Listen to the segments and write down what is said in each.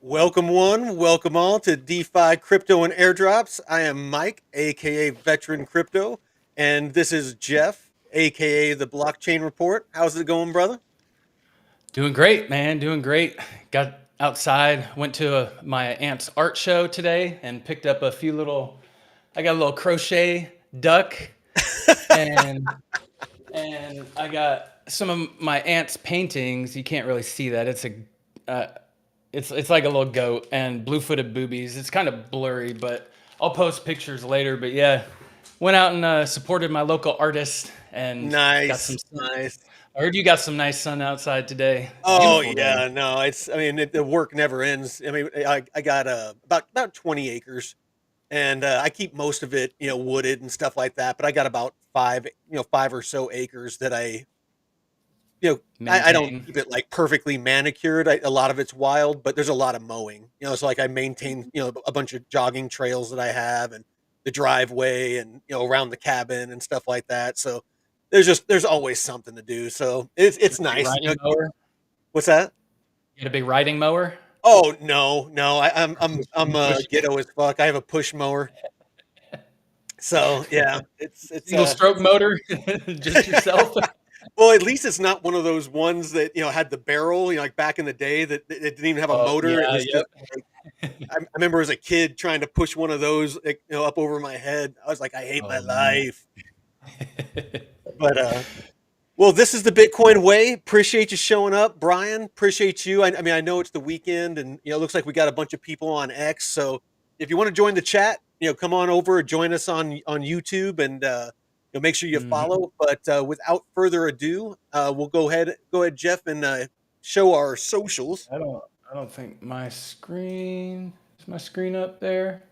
Welcome one, welcome all to DeFi Crypto and Airdrops. I am Mike, aka Veteran Crypto, and this is Jeff, aka the Blockchain Report. How's it going, brother? Doing great, man. Doing great. Got outside, went to my aunt's art show today and picked up a few little. I got a little crochet duck and I got some of my aunt's paintings. You can't really see that. Uh, it's like a little goat and blue-footed boobies. It's kind of blurry, but I'll post pictures later. But yeah, went out and supported my local artist and got some Nice, sun. nice. I heard you got some nice sun outside today. Oh Beautiful day. yeah, no, it's. I mean, the work never ends. I mean, I got about 20 acres, and I keep most of it, wooded and stuff like that. But I got about five or so acres that I don't Maintain. keep it like perfectly manicured. A lot of it's wild, but there's a lot of mowing. So like I maintain, a bunch of jogging trails that I have and the driveway and, around the cabin and stuff like that. So there's always something to do. So it's Big nice. riding mower. What's that? You got a big riding mower? Oh no. I'm Push ghetto as fuck. I have a push mower. So yeah, it's single stroke motor, just yourself. well, at least it's not one of those ones that had the barrel. Like back in the day, that it didn't even have a Oh motor. It yeah, was just. Like, I remember as a kid trying to push one of those, like, up over my head. I was like, I hate my oh man. life. But well, this is the Bitcoin way. Appreciate you showing up, Brian. Appreciate you. I mean, I know it's the weekend, and it looks like we got a bunch of people on X. So if you want to join the chat, come on over, join us on YouTube, and make sure you Mhm. follow. But without further ado, we'll go ahead, Jeff, and show our socials. I don't think my screen is my screen up there.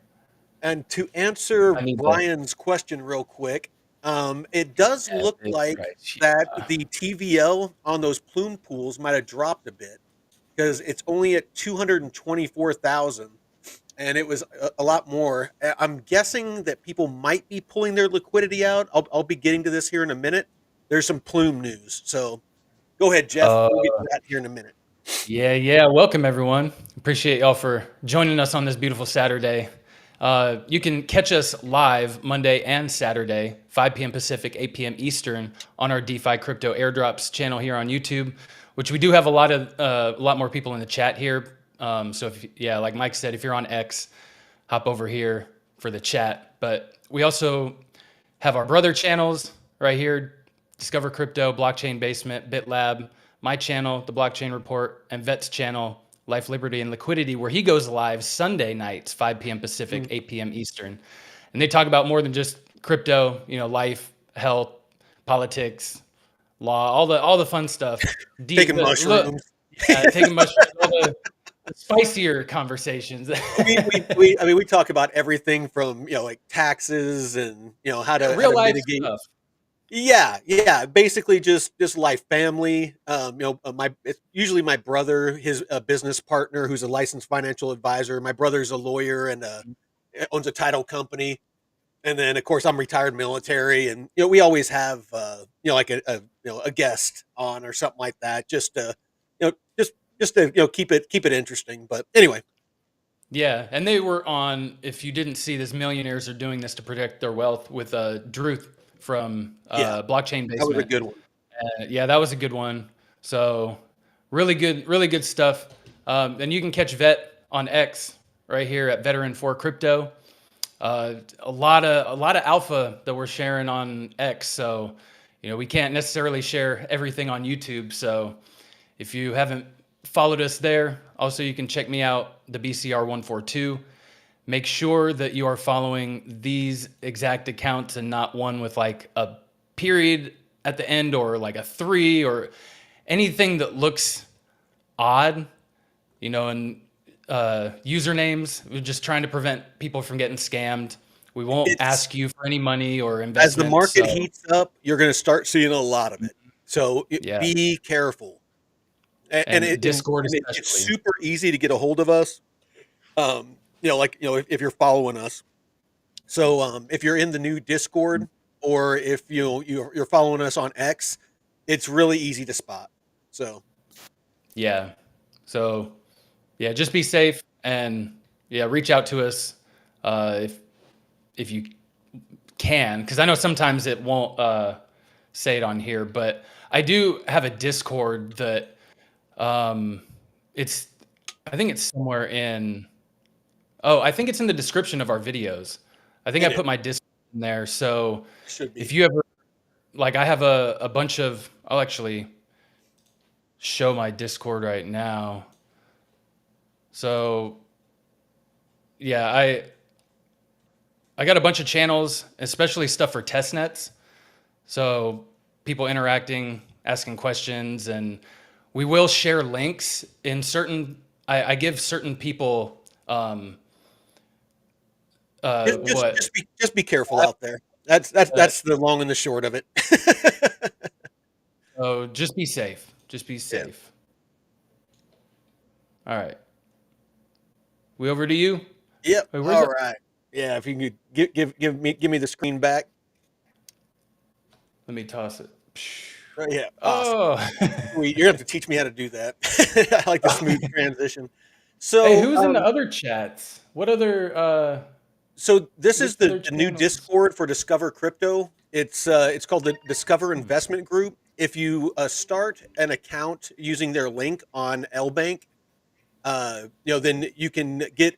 And to answer I need to Brian's question real quick, it does add look this like right that here. the TVL on those plume pools might have dropped a bit because it's only at 224,000 and it was a lot more. I'm guessing that people might be pulling their liquidity out. I'll be getting to this here in a minute. There's some plume news. So go ahead, Jeff. Uh, We'll get to that here in a minute. yeah. Welcome everyone. Appreciate y'all for joining us on this beautiful Saturday. You can catch us live Monday and Saturday, 5 p.m. Pacific, 8 p.m. Eastern, on our DeFi Crypto Airdrops channel here on YouTube, which we do have a lot more people in the chat here. So like Mike said, if you're on X, hop over here for the chat. But we also have our brother channels right here: Discover Crypto, Blockchain Basement, BitLab, my channel, The Blockchain Report, and Vet's channel, Life, Liberty, and Liquidity, where he goes live Sunday nights, 5 p.m. Pacific, Mm. 8 p.m. Eastern. And they talk about more than just crypto, life, health, politics, law, all the fun stuff. Taking mushrooms. Taking mushrooms, all the spicier conversations. I mean, we talk about everything from like taxes and how to Real life mitigate. stuff. Yeah, basically just life, family. My it's usually my brother, his business partner, who's a licensed financial advisor. My brother's a lawyer and owns a title company, and then of course I'm retired military, and we always have like a guest on or something like that, just to you know just to keep it interesting. But anyway, Yeah, and they were on. If you didn't see this, millionaires are doing this to protect their wealth with Druth from yeah, Blockchain that was a Basement. good one. Yeah, that was a good one. So really good stuff. And you can catch Vet on X right here at Veteran for Crypto. A lot of alpha that we're sharing on X. So we can't necessarily share everything on YouTube. So if you haven't followed us there, also you can check me out, the BCR142. Make sure that you are following these exact accounts and not one with like a period at the end or like a 3 or anything that looks odd, and usernames. We're just trying to prevent people from getting scammed. We won't It's ask you for any money or As the investment. market So heats up, you're going to start seeing a lot of it. So yeah, be careful. And and Discord it's especially. super easy to get a hold of us. Like if you're following us. So if you're in the new Discord or if you're following us on X, it's really easy to spot. So Yeah. So yeah, just be safe. And yeah, reach out to us if you can, because I know sometimes it won't say it on here, but I do have a Discord that um, it's I think it's somewhere in I think it's in the description of our videos. I think I It is. put my Discord in there. So It should if be. you ever like, I have a bunch of, I'll actually show my Discord right now. So yeah, I got a bunch of channels, especially stuff for test nets. So people interacting, asking questions, and we will share links in certain. I give certain people what. Just be careful out there. That's the long and the short of it. Oh, just be safe. Just be Yeah. safe. All right. We over to you. Yep. Wait, where's All that? right. Yeah. If you could give me the screen back. Let me toss it. Right, yeah. Awesome. Oh. Sweet. You're gonna have to teach me how to do that. I like the smooth transition. Hey, So, who's in the other chats? What other so this which is other the new channels? Discord for Discover Crypto. It's called the Discover Investment Group. If you start an account using their link on LBank, then you can get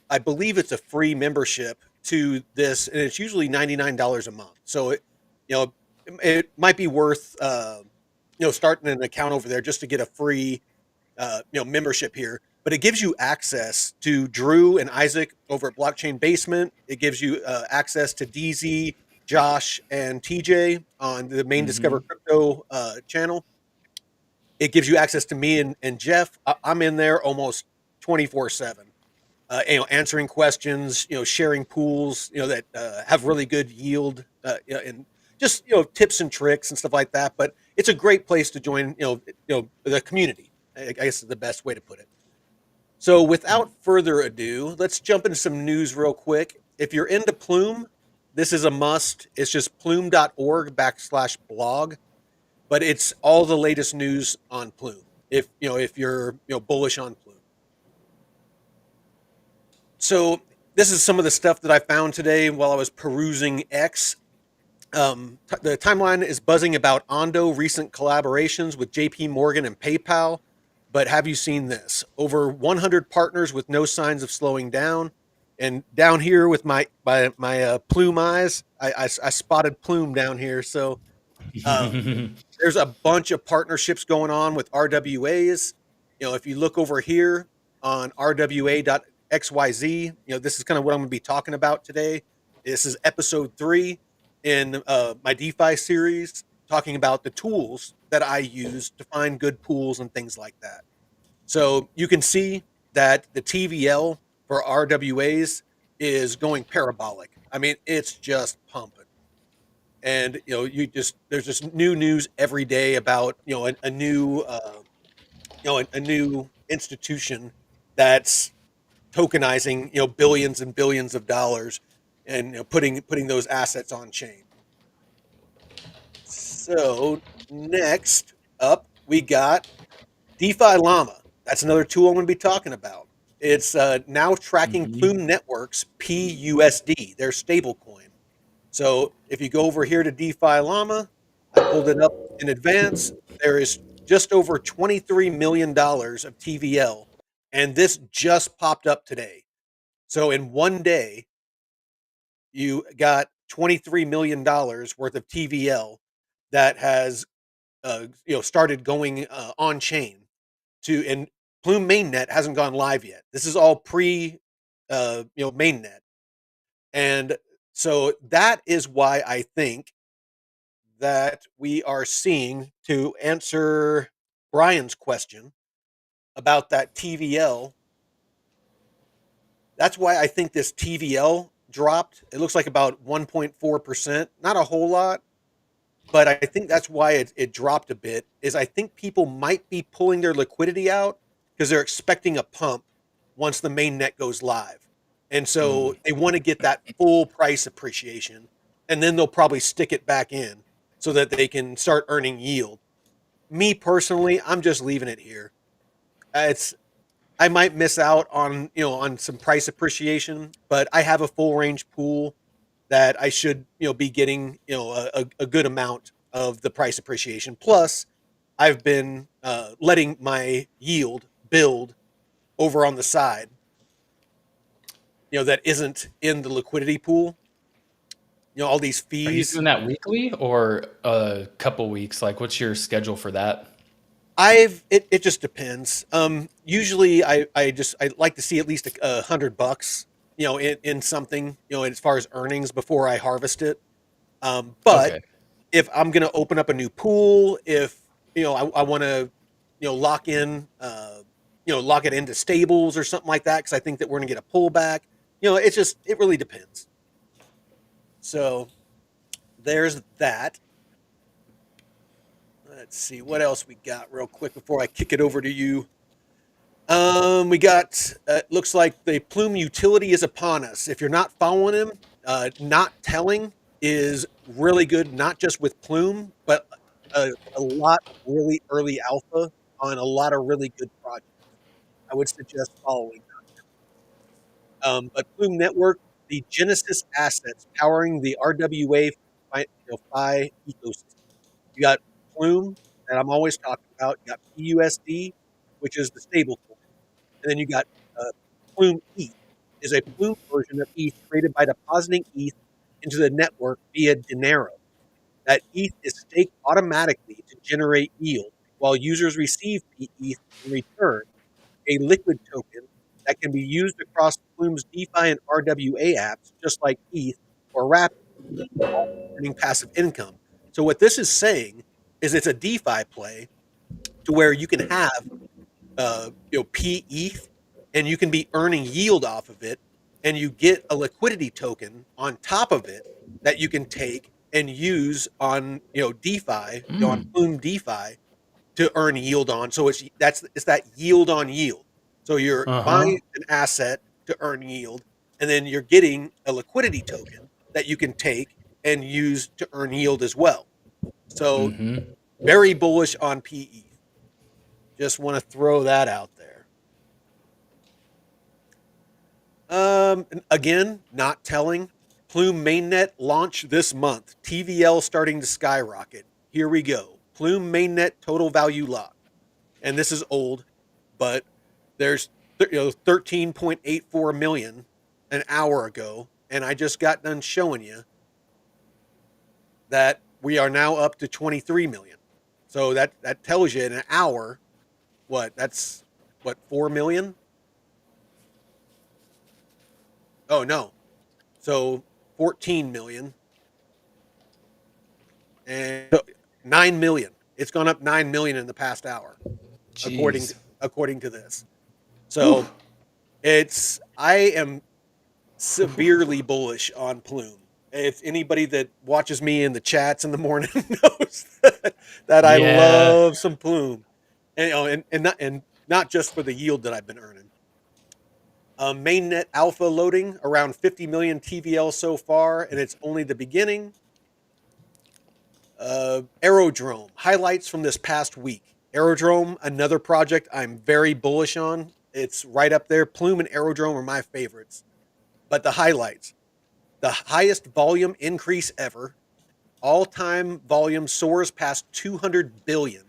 I believe it's a free membership to this, and it's usually $99 a month. So you know, it might be worth starting an account over there just to get a free membership here. But it gives you access to Drew and Isaac over at Blockchain Basement. It gives you access to DZ, Josh, and TJ on the main Discover Mm-hmm. Crypto channel. It gives you access to me and Jeff. I'm in there almost 24/7. Answering questions, sharing pools, that have really good yield, and just tips and tricks and stuff like that. But it's a great place to join, the community. I guess is the best way to put it. So, without further ado, let's jump into some news real quick. If you're into Plume, this is a must. It's just plume.org/blog, but it's all the latest news on Plume. If you're bullish on Plume. So this is some of the stuff that I found today while I was perusing X. The timeline is buzzing about Ondo recent collaborations with JP Morgan and PayPal. But have you seen this? Over 100 partners with no signs of slowing down. And down here with my Plume eyes, I spotted Plume down here. So um, there's a bunch of partnerships going on with RWAs. If you look over here on rwa.xyz, this is kind of what I'm going to be talking about today. This is episode 3 in my DeFi series, talking about the tools that I use to find good pools and things like that. So you can see that the TVL for RWAs is going parabolic. I mean, it's just pumping. And there's just new news every day about a new a new institution that's tokenizing billions and billions of dollars, and putting those assets on chain. So next up we got DeFi Llama. That's another tool I'm going to be talking about. It's now tracking Mm-hmm. Plume Network's PUSD, their stablecoin. So if you go over here to DeFi Llama, I pulled it up in advance. There is just over $23 million of TVL, and this just popped up today. So in one day, you got $23 million worth of TVL that has started going on chain to, and Plume mainnet hasn't gone live yet. This is all pre mainnet, and so that is why I think that we are seeing, to answer Brian's question about that TVL. That's why I think this TVL dropped. It looks like about 1.4%, not a whole lot, but I think that's why it dropped a bit. Is I think people might be pulling their liquidity out because they're expecting a pump once the main net goes live. And so they want to get that full price appreciation, and then they'll probably stick it back in so that they can start earning yield. Me personally, I'm just leaving it here. It's I might miss out on, on some price appreciation, but I have a full range pool that I should, be getting, a good amount of the price appreciation. Plus, I've been letting my yield build over on the side, that isn't in the liquidity pool. All these Are you fees. doing that weekly or a couple weeks? Like, what's your schedule for that? It just depends. Usually I like to see at least $100, in something, as far as earnings before I harvest it. But Okay. if I'm gonna open up a new pool, if I want to, lock in, lock it into stables or something like that, because I think that we're gonna get a pullback. It really depends. So there's that. Let's see what else we got real quick before I kick it over to you. We got, looks like the Plume utility is upon us. If you're not following him, not telling is really good, not just with Plume, but a lot of really early alpha on a lot of really good projects. I would suggest following. But Plume Network, the Genesis assets powering the RWA Fi ecosystem. You got Plume that I'm always talking about. You got PUSD, which is the stable coin. And then you got uh, Plume ETH, is a Plume version of ETH created by depositing ETH into the network via Dinero. That ETH is staked automatically to generate yield, while users receive ETH in return, a liquid token that can be used across Plume's DeFi and RWA apps, just like ETH or Rapid, earning passive income. So what this is saying is it's a DeFi play to where you can have PETH, and you can be earning yield off of it, and you get a liquidity token on top of it that you can take and use on DeFi, on Mm. Plume DeFi to earn yield on. So it's that yield on yield. So you're Uh-huh. buying an asset to earn yield, and then you're getting a liquidity token that you can take and use to earn yield as well. So Mm-hmm. very bullish on PE. Just want to throw that out there. Again, not telling. Plume mainnet launch this month. TVL starting to skyrocket. Here we go. Plume mainnet total value lock. And this is old, but there's 13.84 million an hour ago, and I just got done showing you that we are now up to 23 million. So that tells you in an hour that's what, 4 million? Oh no. So 14 million and 9 million. It's gone up 9 million in the past hour, according to, Jeez. according to this. Whew. So I am severely bullish on Plume. If anybody that watches me in the chats in the morning knows that I Yeah. love some Plume, and not just for the yield that I've been earning. Mainnet alpha loading around 50 million TVL so far, and it's only the beginning. Aerodrome highlights from this past week. Aerodrome, another project I'm very bullish on. It's right up there. Plume and Aerodrome are my favorites. But the highlights: the highest volume increase ever. All time volume soars past 200 billion.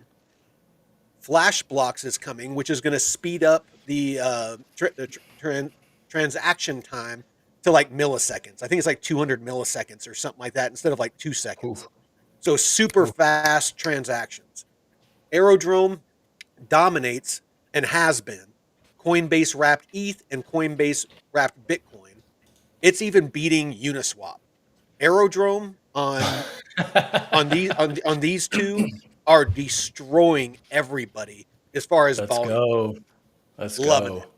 Flash blocks is coming, which is going to speed up the transaction time to like milliseconds. I think it's like 200 milliseconds or something like that instead of like 2 seconds. Oof. So super Oof. fast transactions. Aerodrome dominates and has been Coinbase wrapped ETH and Coinbase wrapped Bitcoin. It's even beating Uniswap. Aerodrome on these two are destroying everybody as far as Let's volume. go. Let's Loving go. it.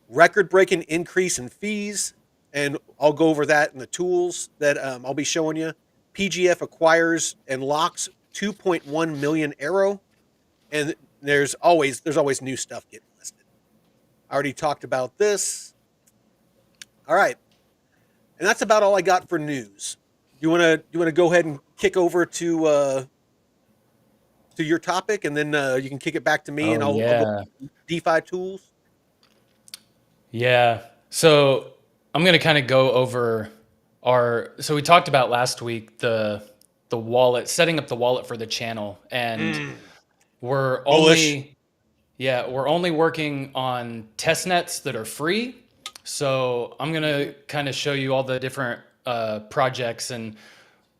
Record breaking increase in fees, and I'll go over that in the tools that I'll be showing you. PGF acquires and locks 2.1 million Arrow, and there's always new stuff getting listed. I already talked about this. All right, and that's about all I got for news. Do you want to go ahead and kick over to your topic, and then you can kick it back to me, and Oh I'll go yeah. DeFi tools. Yeah. So I'm going to kind of go over so we talked about last week the wallet, setting up the wallet for the channel, and Mm, we're bullish. only we're only working on test nets that are free. So I'm going Mhm. to kind of show you all the different projects, and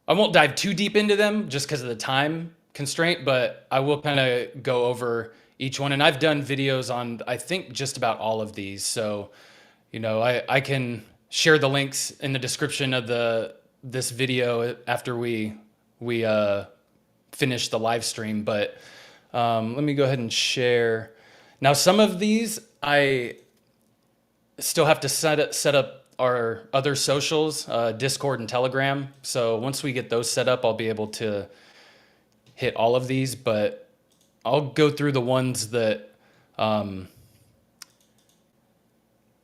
I won't dive too deep into them just because of the time constraint, but I will kind of go over each one. And I've done videos on, I think, just about all of these. So, I can share the links in the description of this video after we finish the live stream. But let me go ahead and share. Now, some of these I still have to set up our other socials, Discord and Telegram. So once we get those set up, I'll be able to hit all of these. But I'll go through the ones that um,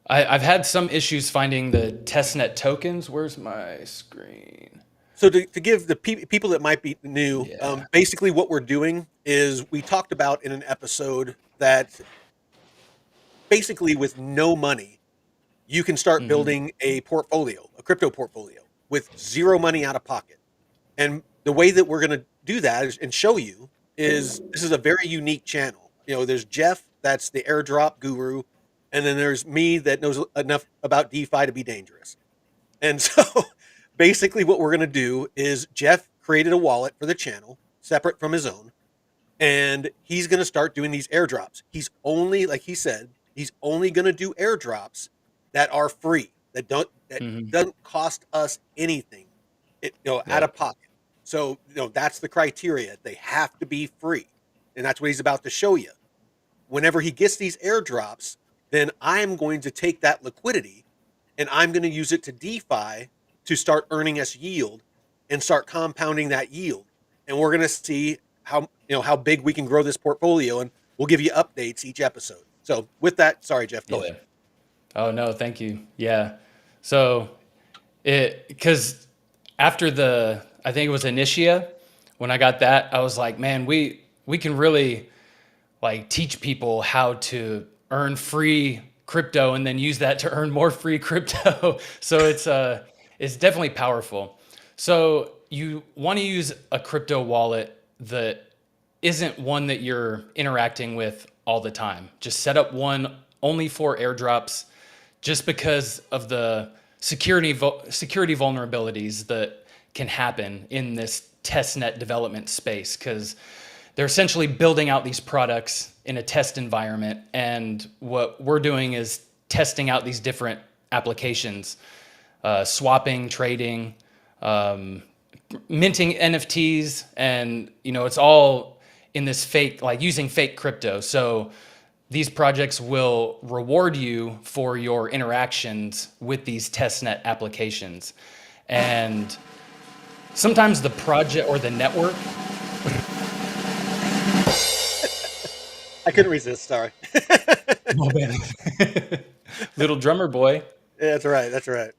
I've had some issues finding the testnet tokens. Where's my screen? So to give the people that might be new, Yeah. basically what we're doing is we talked about in an episode that basically with no money, you can start Hmm. building a portfolio, a crypto portfolio with zero money out of pocket. And the way that we're going to do that and show you is this is a very unique channel. There's Jeff, that's the airdrop guru, and then there's me that knows enough about DeFi to be dangerous. And so basically what we're going to do is Jeff created a wallet for the channel separate from his own, and he's going to start doing these airdrops. He's only, like he said, he's only going to do airdrops that are free, that Hmm. doesn't cost us anything, out of Yep. pocket. So, that's the criteria. They have to be free. And that's what he's about to show you. Whenever he gets these airdrops, then I'm going to take that liquidity and I'm going to use it to DeFi to start earning us yield and start compounding that yield. And we're going to see how big we can grow this portfolio, and we'll give you updates each episode. So with that, sorry Jeff, go ahead. Yeah. Oh no, thank you. Yeah. So because after I think it was Initia, when I got that, I was like, man, we can really like teach people how to earn free crypto and then use that to earn more free crypto. So it's definitely powerful. So you want to use a crypto wallet that isn't one that you're interacting with all the time. Just set up one only for airdrops, just because of the security vulnerabilities that can happen in this testnet development space, because they're essentially building out these products in a test environment, and what we're doing is testing out these different applications, swapping, trading, um, minting NFTs, and it's all in this fake, like using fake crypto. So these projects will reward you for your interactions with these testnet applications. And sometimes the project or the network. I couldn't resist. Sorry. Oh, man. Little drummer boy. Yeah, that's right. That's right.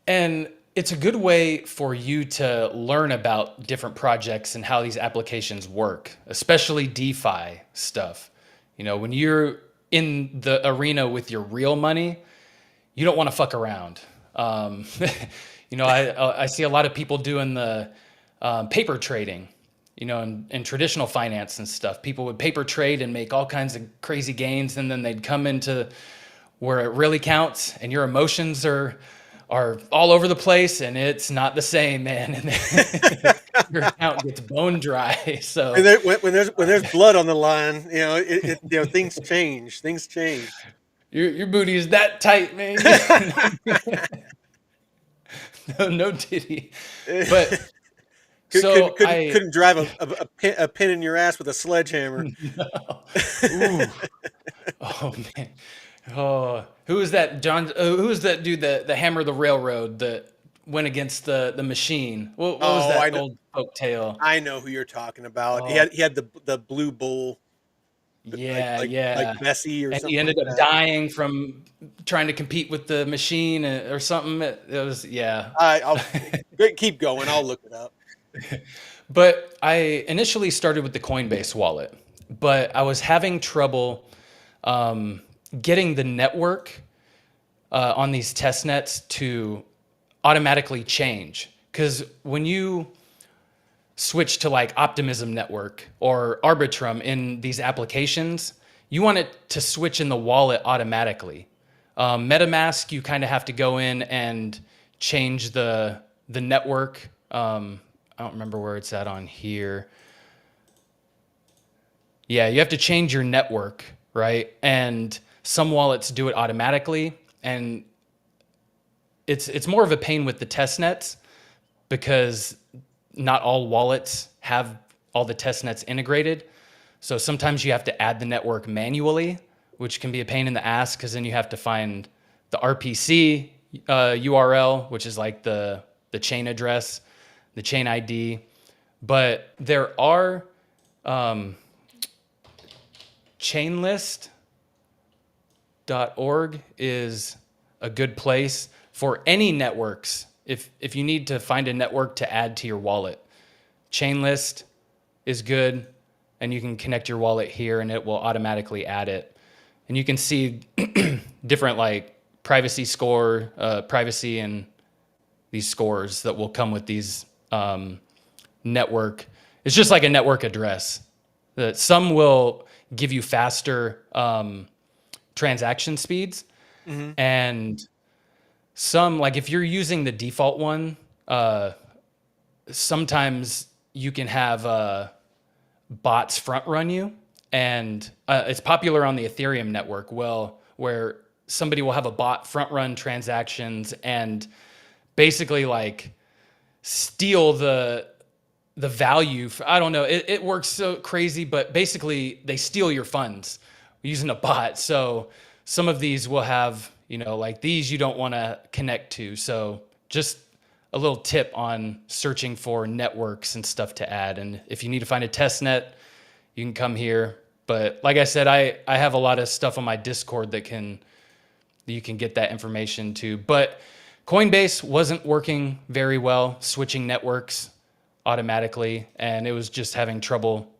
And it's a good way for you to learn about different projects and how these applications work, especially DeFi stuff. When you're in the arena with your real money, you don't want to fuck around. Um, I see a lot of people doing the paper trading, in traditional finance and stuff. People would paper trade and make all kinds of crazy gains, and then they'd come into where it really counts, and your emotions are all over the place, and it's not the same, man. And your account gets bone dry. And So when there's blood on the line, things change. Things change. your booty is that tight, man. No, no titty. But Could, could, so couldn't couldn't drive a pin in your ass with a sledgehammer. no. Ooh. Oh man. Oh, who is that? John? Who is that dude? The hammer the railroad that went against the machine. What was Oh, that I know. old folk tale? I know who you're talking about. He Oh, had he had the blue bull, like yeah, like yeah. Bessie or And he something ended like up that. dying from trying to compete with the machine or something. It was, yeah. I'll keep going. I'll look it up. But I initially started with the Coinbase wallet, but I was having trouble um, getting the network. on these test nets to automatically change. Because when you switch to like Optimism Network or Arbitrum in these applications, you want it to switch in the wallet automatically. MetaMask, you kind of have to go in and change the network. I don't remember where it's at on here. Yeah, you have to change your network, right? And some wallets do it automatically, and it's more of a pain with the test nets because not all wallets have all the test nets integrated. So sometimes you have to add the network manually, which can be a pain in the ass because then you have to find the RPC URL, which is like the chain address, the chain ID. But there are chainlist.org is a good place for any networks. If you need to find a network to add to your wallet, Chainlist is good, and you can connect your wallet here and it will automatically add it. And you can see different like privacy score, privacy and these scores that will come with these network. It's just like a network address. Some will give you faster transaction speeds, and some, like if you're using the default one, sometimes you can have bots front run you, and it's popular on the Ethereum network. Well, where somebody will have a bot front run transactions and basically like steal the value. I don't know. It works so crazy, but basically they steal your funds using a bot. So some of these will have, like these you don't want to connect to. So just a little tip on searching for networks and stuff to add. And if you need to find a test net, you can come here. But like I said, I have a lot of stuff on my Discord that you can get that information to. But Coinbase wasn't working very well switching networks automatically, and it was just having trouble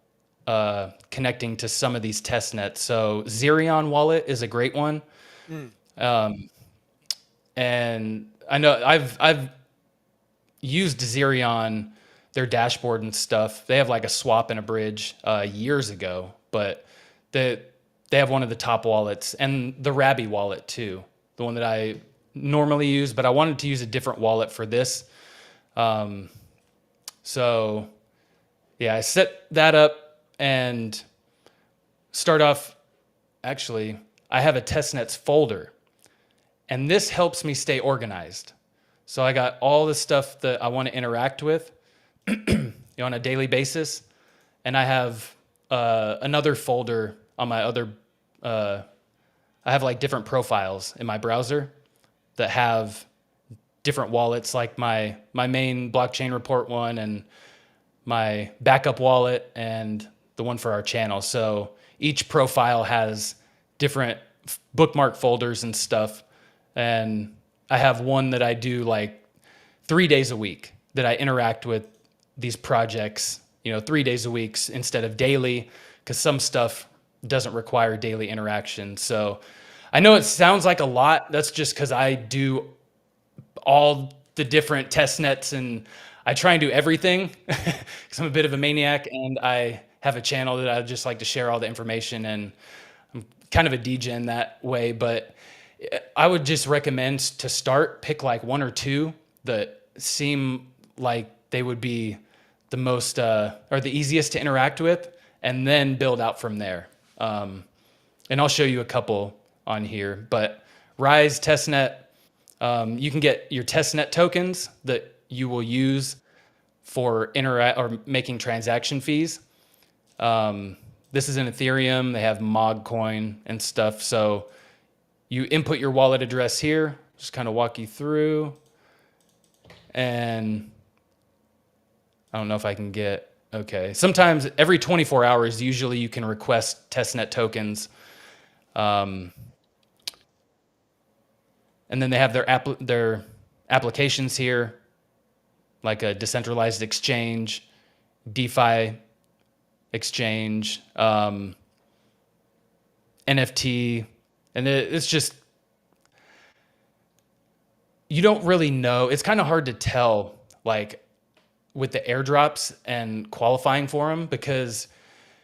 connecting to some of these test nets. So Zerion wallet is a great one. And I know I've used Zerion, their dashboard and stuff. They have like a swap and a bridge years ago, but they have one of the top wallets, and the Rabby wallet too, the one that I normally use, but I wanted to use a different wallet for this. So yeah, I set that up and start off. Actually, I have a testnets folder, and this helps me stay organized. So I got all the stuff that I want to interact with on a daily basis. And I have another folder on my other, I have like different profiles in my browser that have different wallets, like my main blockchain report one and my backup wallet and the one for our channel. So each profile has different bookmark folders and stuff. And I have one that I do like 3 days a week that I interact with these projects, 3 days a week instead of daily, because some stuff doesn't require daily interaction. So I know it sounds like a lot. That's just because I do all the different test nets and I try and do everything because I'm a bit of a maniac, and I have a channel that I just like to share all the information, and I'm kind of a degen that way. But I would just recommend to pick like one or two that seem like they would be the most or the easiest to interact with, and then build out from there. And I'll show you a couple on here. But Rise testnet, you can get your testnet tokens that you will use for making transaction fees. This is in Ethereum. They have Mogcoin and stuff. So you input your wallet address here. Just kind of walk you through. And I don't know if I can get, okay. Sometimes every 24 hours, usually you can request testnet tokens. And then they have their applications here, like a decentralized exchange, DeFi exchange, NFT. And it's just, you don't really know. It's kind of hard to tell, like with the airdrops and qualifying for them because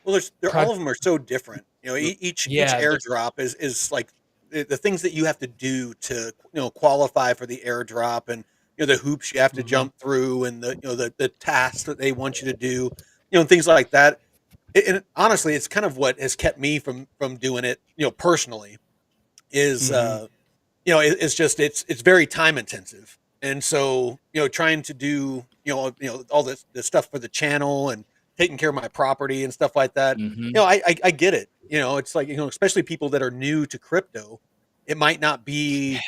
Well, they're pro- all of them are so different. Each yeah, airdrop is like the things that you have to do to qualify for the airdrop, and the hoops you have to mhm, jump through, and the tasks that they want you to do, and things like that. And honestly, it's kind of what has kept me from doing it, personally. Is mhm, it's just it's very time intensive, and so trying to do all this stuff for the channel and taking care of my property and stuff like that. mhm. I get it. It's like especially people that are new to crypto, it might not be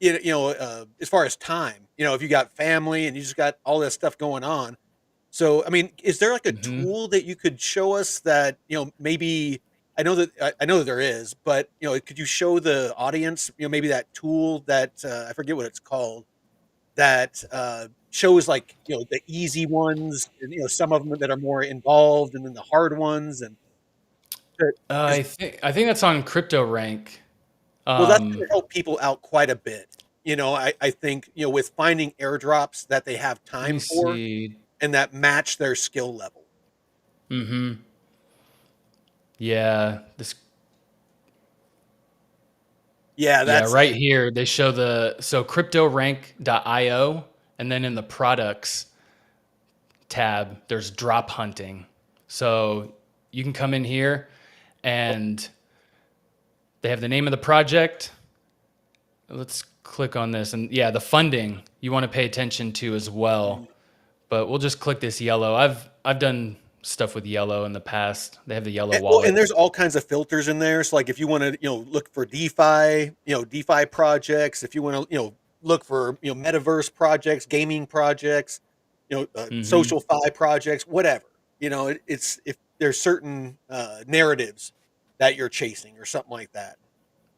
as far as time. If you got family and you just got all this stuff going on. So, I mean, is there like a Mhm. tool that you could show us that, maybe I know that there is, but could you show the audience, maybe that tool that I forget what it's called that shows like, the easy ones and some of them that are more involved and then the hard ones and because I think that's on Crypto Rank. well that's going Um, to help people out quite a bit. I think, with finding airdrops that they have Let me time for see. and that match their skill level. Mhm. Yeah, this Yeah, yeah, that's right it. here they show so cryptorank.io, and then in the products tab there's drop hunting. So you can come in here and they have the name of the project. Let's click on this, and yeah, the funding you want to pay attention to as well. But we'll just click this yellow. I've done stuff with yellow in the past. They have the yellow Well, and wallet. there's all kinds of filters in there. So, like, if you want to, look for DeFi, DeFi projects. If you want to, look for, metaverse projects, gaming projects, Hmm. social fi projects, whatever. It's if there's certain narratives that you're chasing or something like that.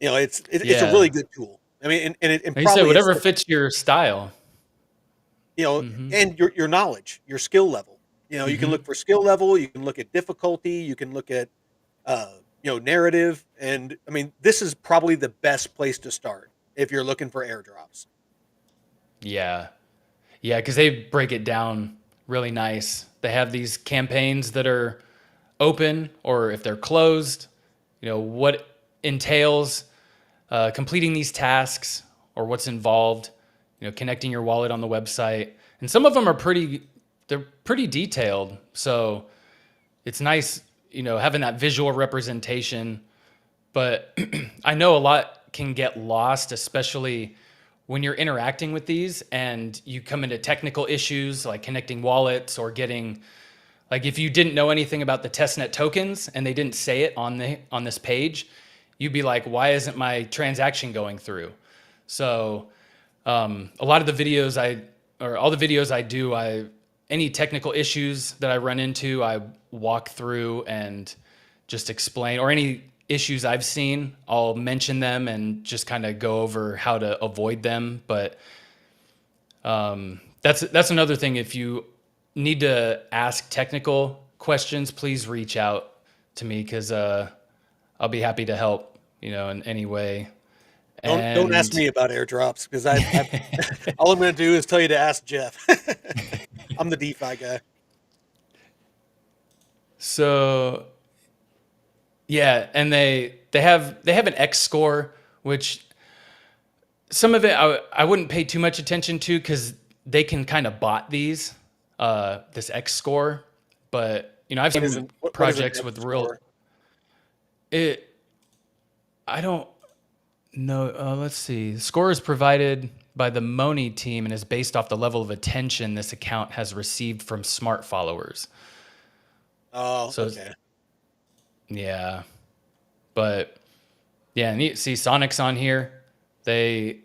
It's a really Yeah, good tool. I mean, and like you said, probably it's whatever fits your style. you know, Hmm. and your knowledge, your skill level. You can Hmm. look for skill level. You can look at difficulty. You can look at narrative. And I mean, this is probably the best place to start if you're looking for airdrops. Yeah, yeah, because they break it down really nice. They have these campaigns that are open, or if they're closed, what entails completing these tasks or what's involved, connecting your wallet on the website. And some of them are they're pretty detailed. So it's nice, having that visual representation. But I know a lot can get lost, especially when you're interacting with these and you come into technical issues like connecting wallets or getting, like, if you didn't know anything about the testnet tokens and they didn't say it on this page, you'd be like, why isn't my transaction going through? So a lot of the videos or all the videos I do, any technical issues that I run into, I walk through and just explain, or any issues I've seen, I'll mention them and just kind of go over how to avoid them. But that's another thing. If you need to ask technical questions, please reach out to me because I'll be happy to help, in any way. Don't ask And me about airdrops because I all I'm going to do is tell you to ask Jeff. I'm the DeFi guy. so yeah, and they have an X score, which some of it I wouldn't pay too much attention to because they can kind of bot this X score. But I've seen What is an projects X with real score? it. I don't know. Let's see. The score is provided by the Moni team and is based off the level of attention this account has received from smart followers. Oh, So okay. yeah, but yeah, and you see Sonic's on here. They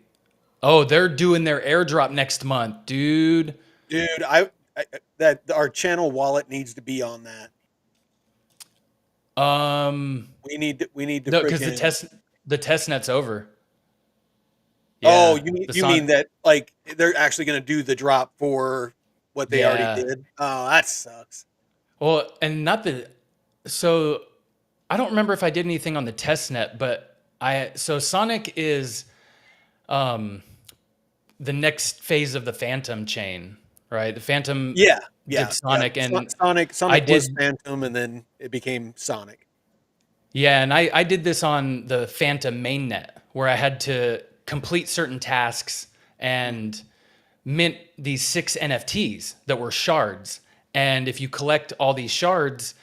they're doing their airdrop next month, dude. Dude, that our channel wallet needs to be on that. Um, We need to no, because freaking. the test net's over. Oh, Yeah, the you Son. mean that like they're actually going to do the drop for what they already Yeah. did? Oh, that sucks. Well, and not the. So I don't remember if I did anything on the test net, but Sonic is the next phase of the Phantom chain, right? The Phantom Yeah, did yeah, yeah. Sonic, and I Sonic was did, Phantom, and then it became Sonic. yeah, and I did this on the Phantom mainnet where I had to complete certain tasks Mm. and mint these 6 NFTs that were shards. And if you collect all these shards,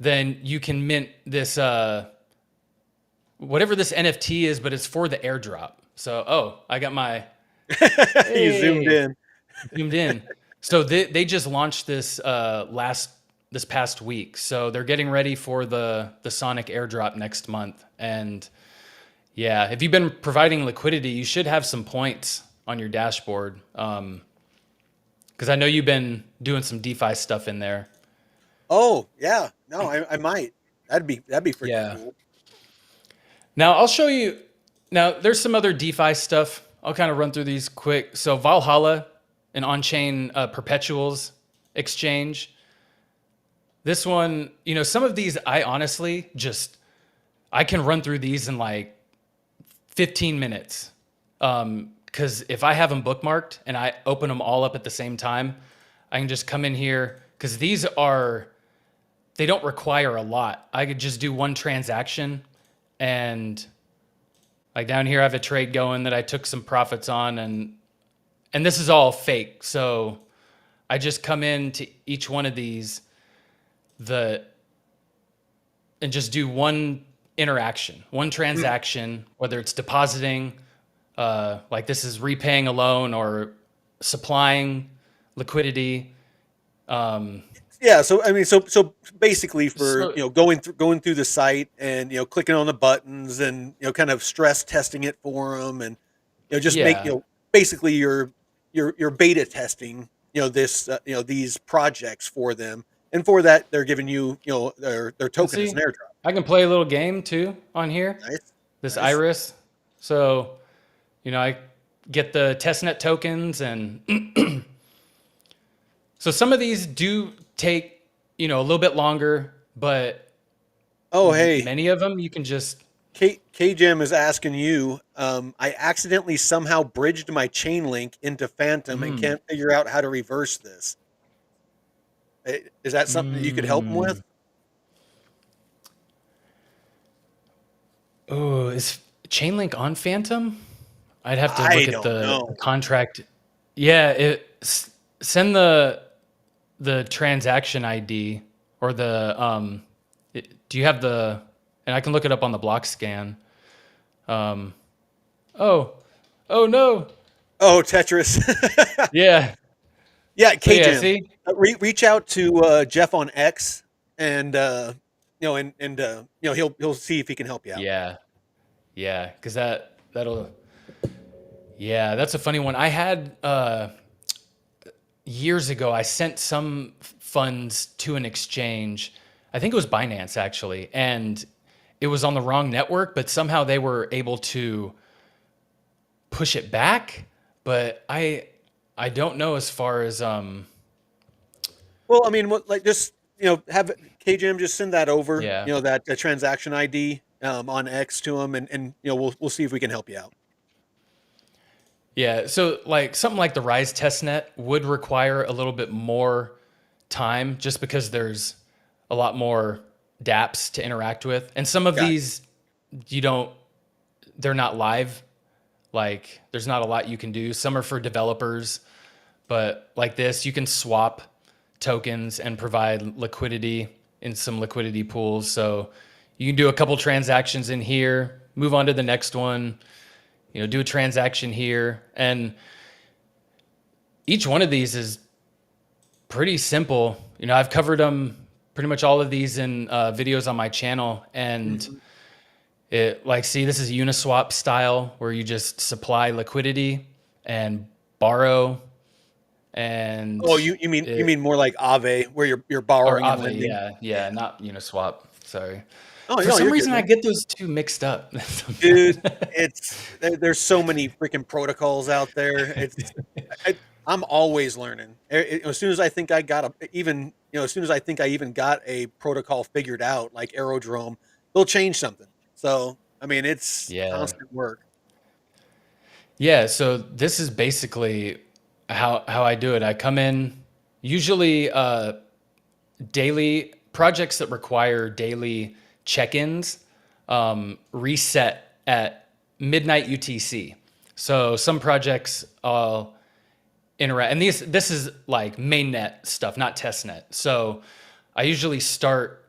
then you can mint this whatever this NFT is, but it's for the airdrop. So, oh, I got my You zoomed hey in. zoomed in. So they just launched this this past week. So they're getting ready for the Sonic airdrop next month. And yeah, if you've been providing liquidity, you should have some points on your dashboard. Because I know you've been doing some DeFi stuff in there. Oh, yeah. No, I might. That'd be freaking Yeah. cool. Now I'll show you. Now there's some other DeFi stuff. I'll kind of run through these quick. So Valhalla, an on-chain perpetuals exchange. This one, some of these I honestly just I can run through these in like 15 minutes. Because if I have them bookmarked and I open them all up at the same time, I can just come in here because they don't require a lot. I could just do one transaction, and like down here I have a trade going that I took some profits on, and this is all fake. So I just come into each one of these and just do one interaction, one Mm. transaction, whether it's depositing, like this is repaying a loan or supplying liquidity. Um, Yeah, so I mean, so basically, for so going through the site and clicking on the buttons and kind of stress testing it for them, and just make yeah, basically you're beta testing this these projects for them, and for that they're giving you their and token as an see, airdrop. I can play a little game too on here. Nice, This nice. Iris, so I get the testnet tokens, and so some of these do take a little bit longer, but Oh, hey, many of them you can just KJM is asking you. I accidentally somehow bridged my chain link into Phantom and mm, can't figure out how to reverse this. Is that something that you could help him with? mm. Oh, is Chainlink on Phantom? I'd have to I look at don't the know. contract. Yeah, send the transaction ID or do you have and I can look it up on the block scan. Um, oh, oh no. Oh, Tetris. Yeah. Yeah, So yeah, KJM. see? Reach out to Jeff on X, and he'll see if he can help you out. Yeah. Yeah, cuz that'll yeah, that's a funny one. I had years ago, I sent some funds to an exchange. I think it was Binance actually, and it was on the wrong network, but somehow they were able to push it back. But I don't know as far as Well, I mean, like just have KJM just send that over, yeah. that transaction ID on X to him, and we'll see if we can help you out. Yeah, so like something like the Rise testnet would require a little bit more time just because there's a lot more dApps to interact with. And some of Got these you don't they're not live. Like there's not a lot you can do. Some are for developers, but like this, you can swap tokens and provide liquidity in some liquidity pools. So you can do a couple transactions in here, move on to the next one, do a transaction here. And each one of these is pretty simple. I've covered them pretty much all of these in videos on my channel. And you. see, this is Uniswap style where you just supply liquidity and borrow and Oh, you mean more like Aave, where you're or borrowing and Aave, lending? yeah, Yeah. not Uniswap. Sorry. Oh, For no, some you're good, reason, I man. get those two mixed up. Dude, there's so many freaking protocols out there. I'm always learning. As soon as I think I got as soon as I think I even got a protocol figured out, like Aerodrome, they'll change something. So, I mean, it's Yeah. constant work. Yeah, so this is basically how I do it. I come in usually daily projects that require daily check-ins reset at midnight UTC. So some projects I'll interact, and this is like mainnet stuff, not testnet. So I usually start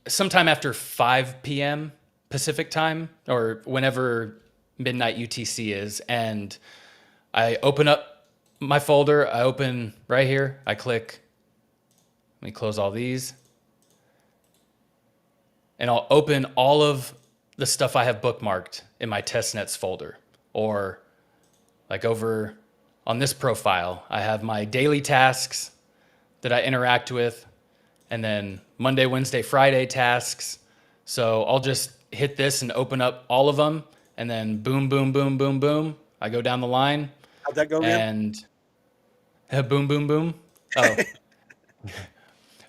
sometime after 5 p.m. Pacific time or whenever midnight UTC is, and I open up my folder. I open right here. I click. Let me close all these, and I'll open all of the stuff I have bookmarked in my testnets folder. Or like over on this profile, I have my daily tasks that I interact with, and then Monday, Wednesday, Friday tasks. So I'll just hit this and open up all of them, and then boom, boom, boom, boom, boom. I go down the line How'd that go again? and boom, boom, boom. Oh,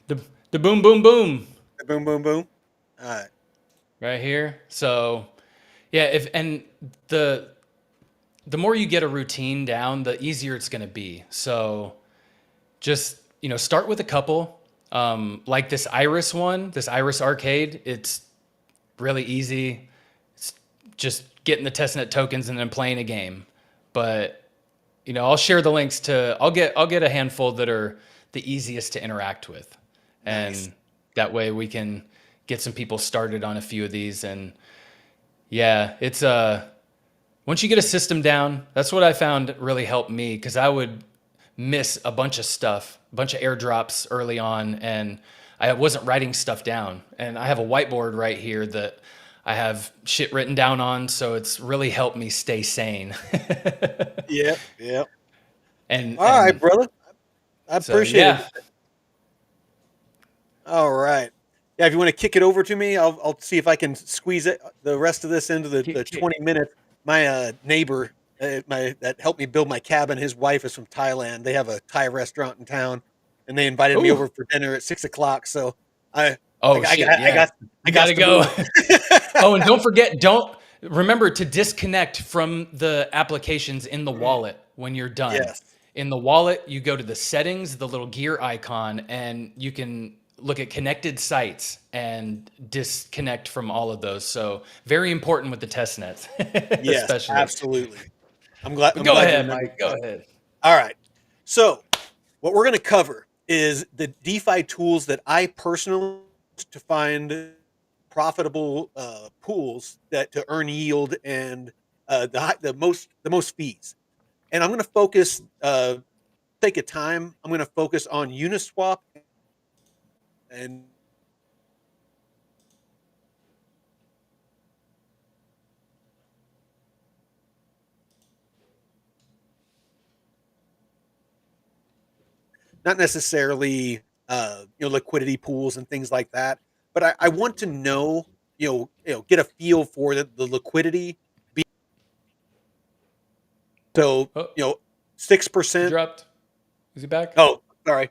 the the boom, boom, boom Boom, boom, boom. All right. right here. So yeah, if and the more you get a routine down, the easier it's going to be. So just start with a couple, like this Iris one, this Iris Arcade. It's really easy. It's just getting the testnet tokens and then playing a game. But I'll share the links to. I'll get a handful that are the easiest to interact with, Nice. and that way we can get some people started on a few of these. And yeah, it's once you get a system down, that's what I found really helped me, because I would miss a bunch of stuff, a bunch of airdrops early on, and I wasn't writing stuff down. And I have a whiteboard right here that I have shit written down on, so it's really helped me stay sane. Yep. Yep. and All right, and brother. I so appreciate it. yeah, All right. Yeah, if you want to kick it over to me, I'll see if I can squeeze it the rest of this into the 20 minutes. My neighbor, that helped me build my cabin, his wife is from Thailand. They have a Thai restaurant in town, and they invited me ooh, over for dinner at 6 o'clock. So I I, oh I shit, got I yeah, got I you got gotta to go. move. Oh, and don't remember to disconnect from the applications in the wallet when you're done. Yes. In the wallet, you go to the settings, the little gear icon, and you can look at connected sites and disconnect from all of those. So very important with the test nets, Yes, especially. absolutely. I'm glad But I'm go glad you ahead, remembered Mike. Go that. ahead. All right. So, what we're going to cover is the DeFi tools that I personally use to find profitable pools that to earn yield and the most fees. And I'm going to focus take a time. I'm going to focus on Uniswap and not necessarily liquidity pools and things like that. But I want to know get a feel for the liquidity. So Oh, he 6%. dropped. Is he back? Oh, sorry.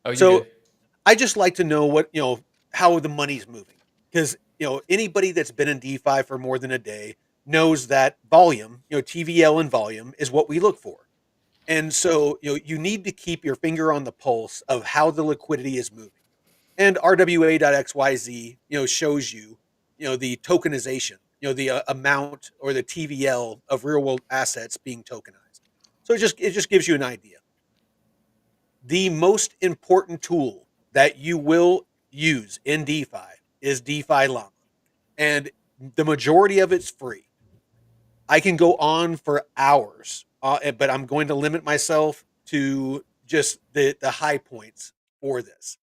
Oh, you're So good. I just like to know how the money's moving, because anybody that's been in DeFi for more than a day knows that volume, TVL and volume is what we look for. And so, you need to keep your finger on the pulse of how the liquidity is moving. And RWA.xyz, shows you, the tokenization, the amount or the TVL of real world assets being tokenized. So it just gives you an idea. The most important tool that you will use in DeFi is DeFi Llama, and the majority of it's free. I can go on for hours, but I'm going to limit myself to just the high points for this.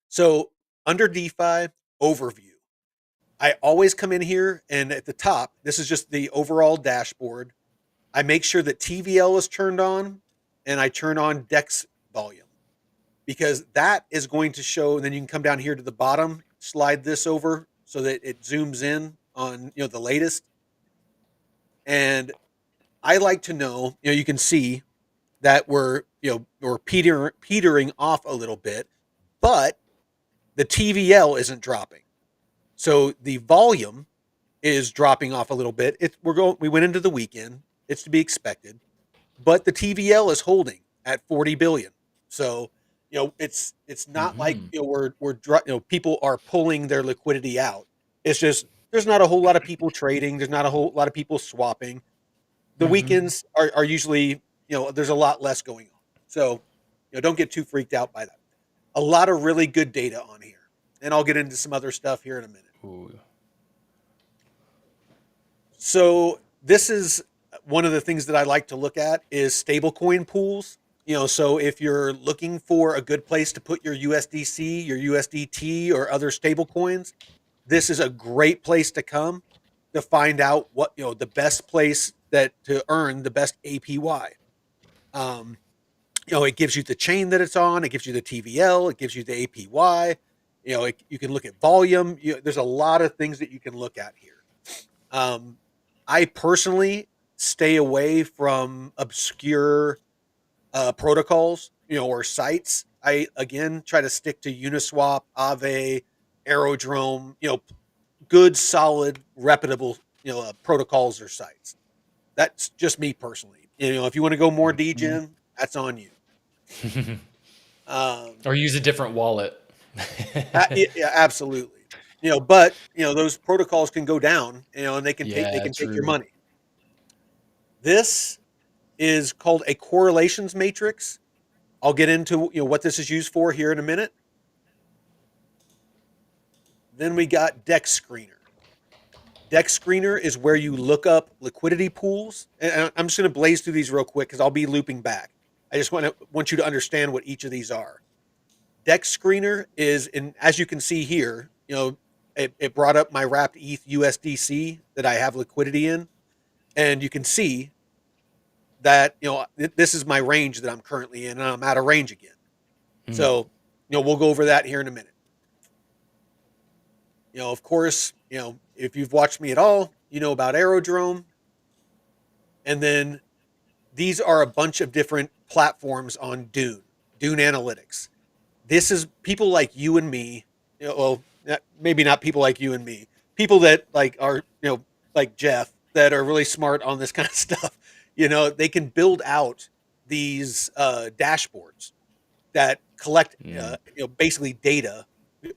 So under DeFi overview, I always come in here, and at the top, this is just the overall dashboard. I make sure that TVL is turned on, and I turn on DEX volume, because that is going to show. And then you can come down here to the bottom, slide this over so that it zooms in on the latest. And I like to know, you can see that we're petering off a little bit, but the TVL isn't dropping. So the volume is dropping off a little bit. We went into the weekend. It's to be expected, but the TVL is holding at 40 billion. So, it's not like, Hmm. people are pulling their liquidity out. It's just there's not a whole lot of people trading. There's not a whole lot of people swapping. The Hmm. weekends are usually, there's a lot less going on. So, don't get too freaked out by that. A lot of really good data on here. And I'll get into some other stuff here in a minute. Ooh. So this is one of the things that I like to look at is stablecoin pools. So if you're looking for a good place to put your USDC, your USDT, or other stablecoins, this is a great place to come to find out what the best place that to earn the best APY. Um, it gives you the chain that it's on, it gives you the TVL, it gives you the APY. You can look at volume. There's a lot of things that you can look at here. Um, I personally stay away from obscure protocols, or sites. I again try to stick to Uniswap, Aave, Aerodrome, good, solid, reputable, protocols or sites. That's just me personally. If you want to go more Mhm. degen, that's on you. Um, Or use a different wallet. yeah, absolutely. But those protocols can go down, and they Yeah, can take your true. money. This is called a correlations matrix. I'll get into what this is used for here in a minute. Then we got Dex Screener. Dex Screener is where you look up liquidity pools. And I'm just going to blaze through these real quick because I'll be looping back. I just want you to understand what each of these are. Dex Screener is in, as you can see here, it brought up my wrapped ETH USDC that I have liquidity in, and you can see that this is my range that I'm currently in, and I'm out of range again. Hmm. So we'll go over that here in a minute. Of course, if you've watched me at all, you know about Aerodrome, and then these are a bunch of different platforms on Dune Analytics. This is people like you and me. Maybe not people like you and me. People that like are like Jeff that are really smart on this kind of stuff. They can build out these dashboards that collect Mm. basically data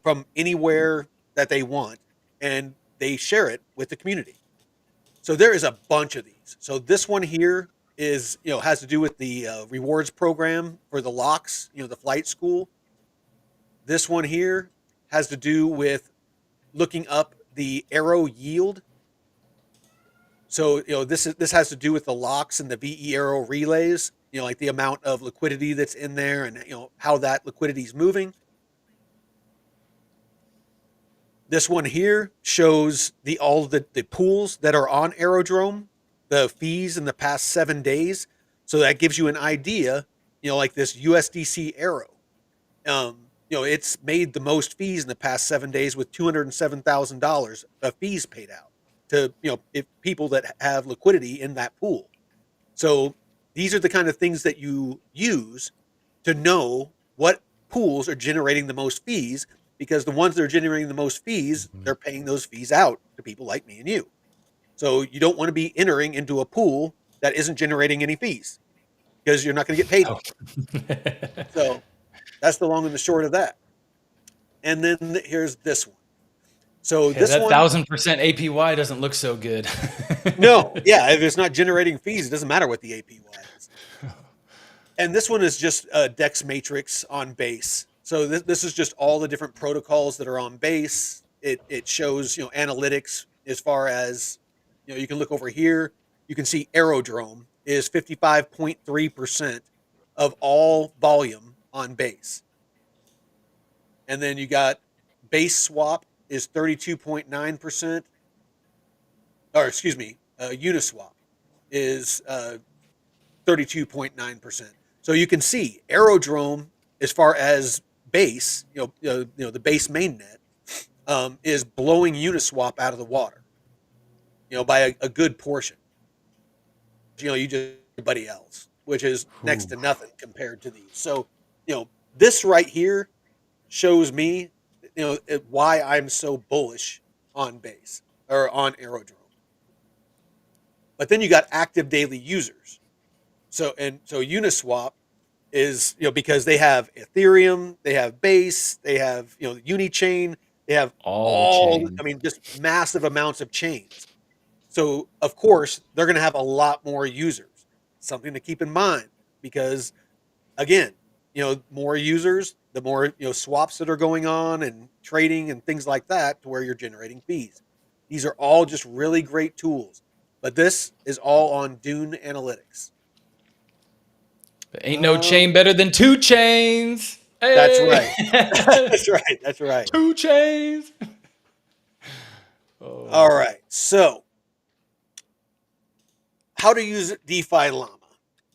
from anywhere that they want, and they share it with the community. So there is a bunch of these. So this one here is has to do with the rewards program for the locks, the flight school. This one here has to do with looking up the arrow yield. So this has to do with the locks and the VE arrow relays. Like the amount of liquidity that's in there, and how that liquidity is moving. This one here shows all the pools that are on Aerodrome, the fees in the past 7 days. So that gives you an idea, like this USDC arrow. It's made the most fees in the past 7 days with $207,000 of fees paid out to, if people that have liquidity in that pool. So these are the kind of things that you use to know what pools are generating the most fees, because the ones that are generating the most fees, they're paying those fees out to people like me and you. So you don't want to be entering into a pool that isn't generating any fees, because you're not going to get paid on Oh. it. So that's the long and the short of that. And then here's this one. So Yeah, this that one, 1000% APY doesn't look so good. no, yeah, if it's not generating fees, it doesn't matter what the APY is. And this one is just a Dex matrix on base. So this is just all the different protocols that are on base. It shows analytics as far as you can look over here. You can see Aerodrome is 55.3% of all volume on base, and then you got base swap is 32.9%, or excuse me, Uniswap is 32.9%. So you can see Aerodrome, as far as base, the base mainnet, is blowing Uniswap out of the water, by a good portion. You just everybody else, which is next Ooh. to nothing compared to these. So, this right here shows me, why I'm so bullish on base, or on Aerodrome. But then you got active daily users. So Uniswap is, because they have Ethereum, they have Base, they have, Unichain, they have All the chains. just massive amounts of chains. So of course they're going to have a lot more users. Something to keep in mind, because again, more users, the more, swaps that are going on and trading and things like that, to where you're generating fees. These are all just really great tools, but this is all on Dune Analytics. There ain't no Um, chain better than two chains. that's Hey, right. That's right. That's right. two chains. All Oh, right. So, how to use DeFi Llama?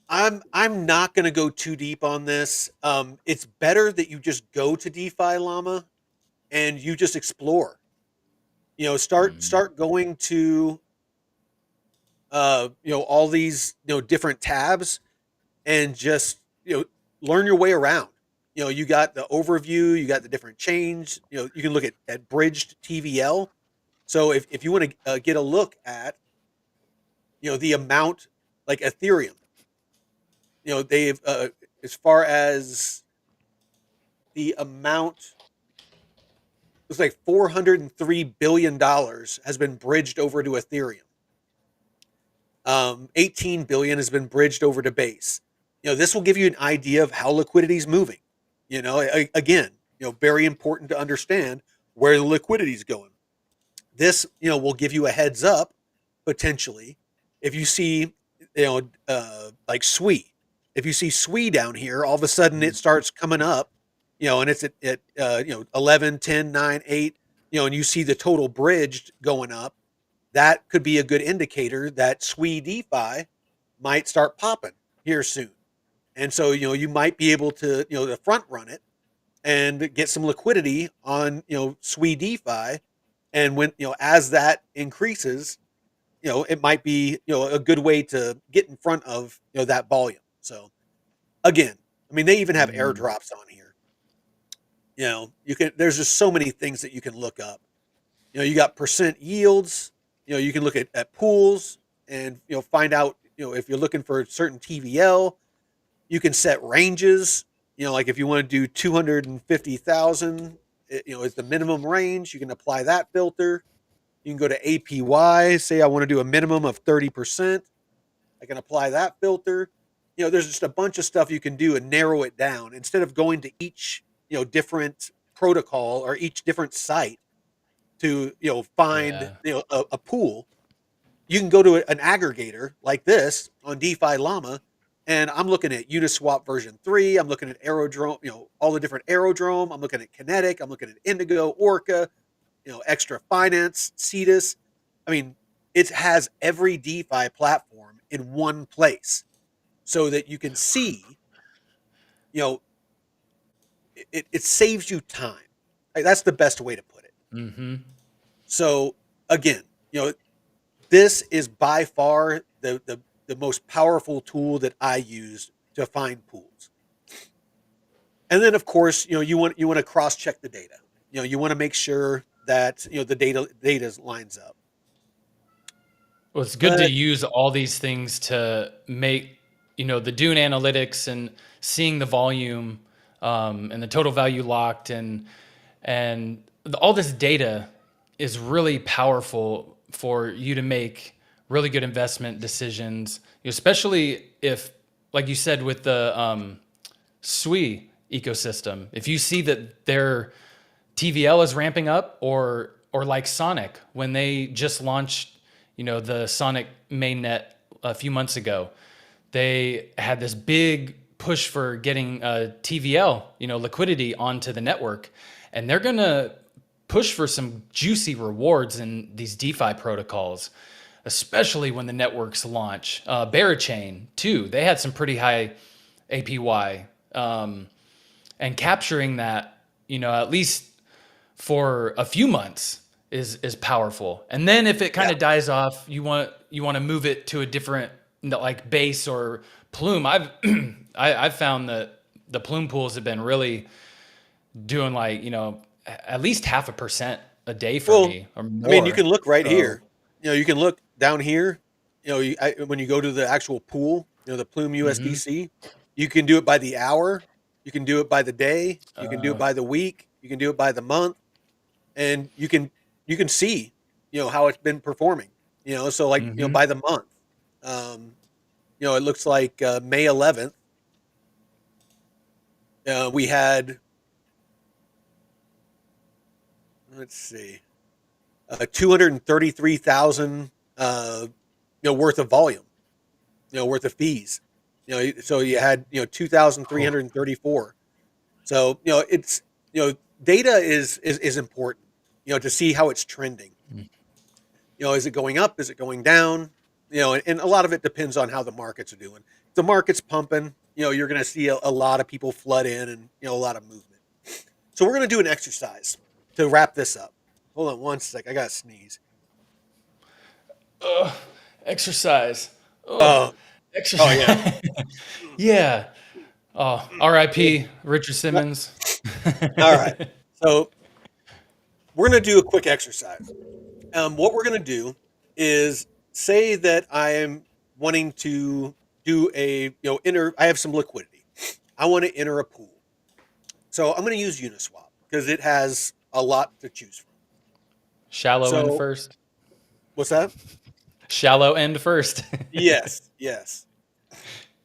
I'm not going to go too deep on this. It's better that you just go to DeFi Llama and you just explore. mm, Start going to all these, different tabs, and just, learn your way around. You got the overview, you got the different chains. You can look at bridged TVL. So if you want to get a look at, the amount, like Ethereum, they've as far as the amount, it's like $403 billion has been bridged over to Ethereum. 18 billion has been bridged over to Base. This will give you an idea of how liquidity is moving. Again, very important to understand where the liquidity is going. This, will give you a heads up, potentially, if you see, like SWE. If you see SWE down here, all of a sudden it mm, starts coming up, and it's at 11, 10, 9, 8, and you see the total bridged going up. That could be a good indicator that SWE DeFi might start popping here soon. And so, you might be able to, to front run it and get some liquidity on, SWE DeFi. And when, as that increases, it might be, a good way to get in front of, that volume. So again, I mean, they even have mm. airdrops on here. There's just so many things that you can look up. You got percent yields. You can look at pools and, find out, if you're looking for a certain TVL. You can set ranges. Like if you want to do 250,000, is the minimum range. You can apply that filter. You can go to APY. Say I want to do a minimum of 30%. I can apply that filter. There's just a bunch of stuff you can do and narrow it down instead of going to each, different protocol or each different site to, find, Yeah. a pool. You can go to an aggregator like this on DeFi Llama, and I'm looking at Uniswap version 3. I'm looking at Aerodrome, all the different Aerodrome. I'm looking at Kinetic. I'm looking at Indigo, Orca, Extra Finance, Cetus. I mean, it has every DeFi platform in one place, so that you can see, you know, it saves you time. Like, that's the best way to put it. Mm-hmm. So again, this is by far the most powerful tool that I use to find pools. And then of course, you want to cross check the data. You want to make sure that, the data lines up. Well, it's good to But use all these things to make, the Dune analytics and seeing the volume and the total value locked and all this data is really powerful for you to make really good investment decisions, especially if, like you said, with the SWE ecosystem, if you see that their TVL is ramping up, or like Sonic when they just launched, the Sonic mainnet a few months ago, they had this big push for getting TVL, liquidity onto the network, and they're gonna push for some juicy rewards in these DeFi protocols, especially when the networks launch. Barachain too, they had some pretty high APY, and capturing that, at least for a few months is powerful. And then if it kind yeah, of dies off, you want to move it to a different, like base or plume. I've I've found that the plume pools have been really doing, like, at least 0.5%, a day for Well, me or I mean, you more. can look right So, here. You can look down here. When you go to the actual pool, the Plume hmm USDC, you can do it by the hour. You can do it by the day. You can do it uh, by the week. You can do it by the month, and you can see, how it's been performing. So like, hmm by the month, um, it looks like May 11th, we had, let's see, 233,000, worth of volume, worth of fees. So you had, 2,334. So, it's, data is important, to see how it's trending. Is it going up? Is it going down? And a lot of it depends on how the markets are doing. If the market's pumping, you're going to see a lot of people flood in, and, a lot of movement. So we're going to do an exercise to wrap this up. Hold on one sec. I got to sneeze. ugh, exercise. Oh, Oh, oh yeah. exercise. Yeah. Oh, R.I.P. Richard Simmons. All right. So we're going to do a quick exercise. What we're going to do is say that I am wanting to do I have some liquidity. I want to enter a pool. So I'm going to use Uniswap because it has a lot to choose from. Shallow end So first. what's that? Shallow end first. Yes, yes.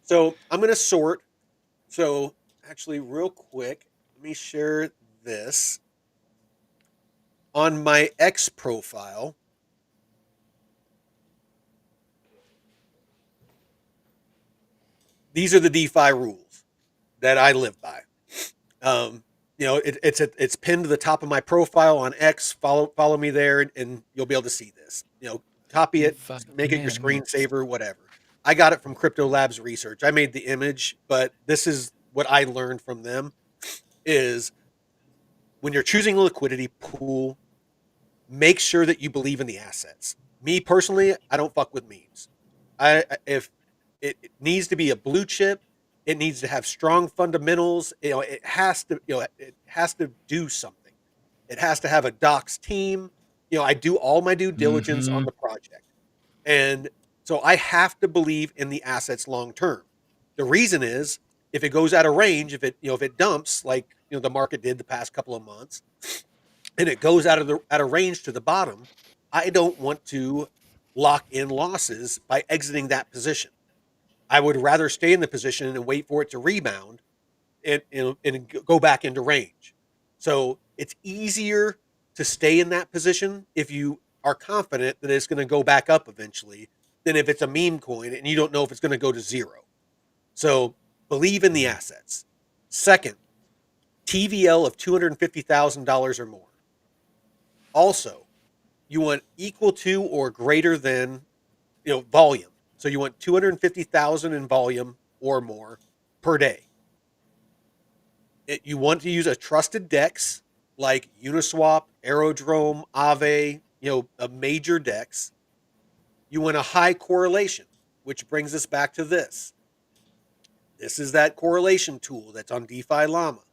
So I'm going to sort. So actually, real quick, let me share this on my X profile. These are the DeFi rules that I live by. Um, it's pinned to the top of my profile on X. Follow me there, and you'll be able to see this. Copy it, DeFi make it your commandments. screensaver, whatever. I got it from Crypto Labs Research. I made the image, but this is what I learned from them: is when you're choosing a liquidity pool, make sure that you believe in the assets. Me personally, I don't fuck with memes. If it needs to be a blue chip, it needs to have strong fundamentals. It has to, it has to do something. It has to have a docs team. I do all my due diligence on Hmm the project, and so I have to believe in the assets long term. The reason is if it goes out of range, if it dumps like the market did the past couple of months, and it goes out of range to the bottom, I don't want to lock in losses by exiting that position. I would rather stay in the position and wait for it to rebound and go back into range. So it's easier to stay in that position if you are confident that it's going to go back up eventually than if it's a meme coin and you don't know if it's going to go to zero. So believe in the assets. Second, TVL of $250,000 or more. Also, you want equal to or greater than, volume. So you want 250,000 in volume or more per day. You want to use a trusted DEX like Uniswap, Aerodrome, Aave, a major DEX. You want a high correlation, which brings us back to this. This is that correlation tool that's on DeFi Llama.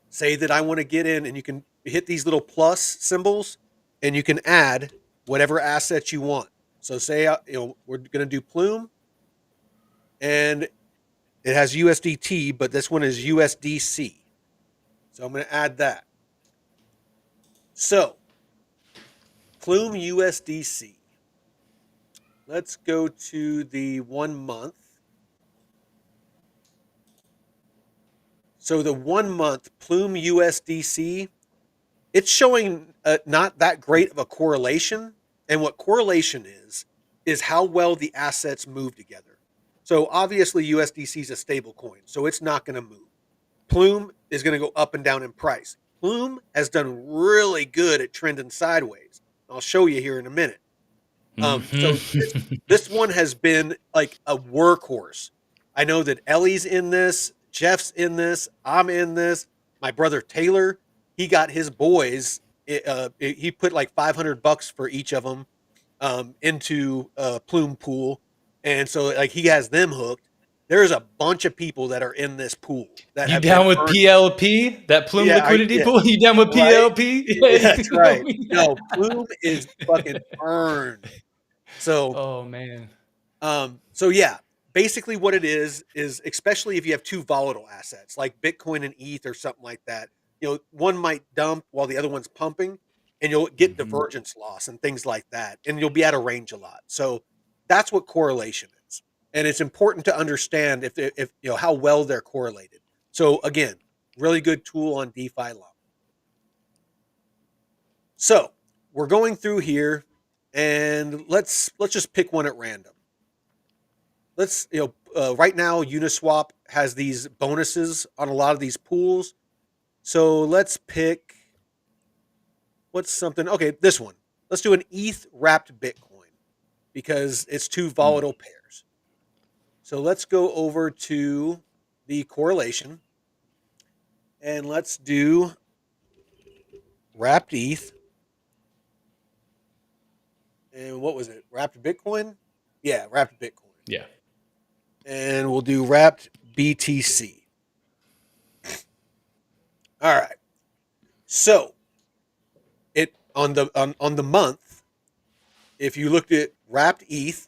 Say that I want to get in, and you can hit these little plus symbols and you can add whatever assets you want. So say we're going to do Plume, and it has USDT, but this one is USDC. So I'm going to add that. So Plume USDC. Let's go to the 1 month. So the 1 month Plume USDC, it's showing not that great of a correlation. And what correlation is how well the assets move together. So obviously USDC is a stable coin, so it's not going to move. Plume is going to go up and down in price. Plume has done really good at trending sideways. I'll show you here in a minute. So hmm this one has been like a workhorse. I know that Ellie's in this, Jeff's in this, I'm in this. My brother Taylor, he got his boys. He put like $500 for each of them into Plume Pool, and so like he has them hooked. there's a bunch of people that are in this pool that You have been down with earning. PLP? That plume Yeah, liquidity yeah, pool? You down with right. PLP? Yeah, Yeah, you that's feel right. me? No, Plume is fucking earned. So, Oh man. so yeah, basically what it is especially if you have two volatile assets like Bitcoin and ETH or something like that, one might dump while the other one's pumping, and you'll get Mhm. divergence loss and things like that, and you'll be out of range a lot. So that's what correlation is, and it's important to understand if how well they're correlated. So again, really good tool on DeFi law. So we're going through here, and let's just pick one at random. Let's right now Uniswap has these bonuses on a lot of these pools. So let's pick what's something. Okay, this one. Let's do an ETH wrapped Bitcoin because it's two Mm. volatile pairs. So let's go over to the correlation and let's do wrapped ETH. And what was it? Wrapped Bitcoin? Yeah, wrapped Bitcoin. Yeah. And we'll do wrapped BTC. All right. So it on the month, if you looked at wrapped ETH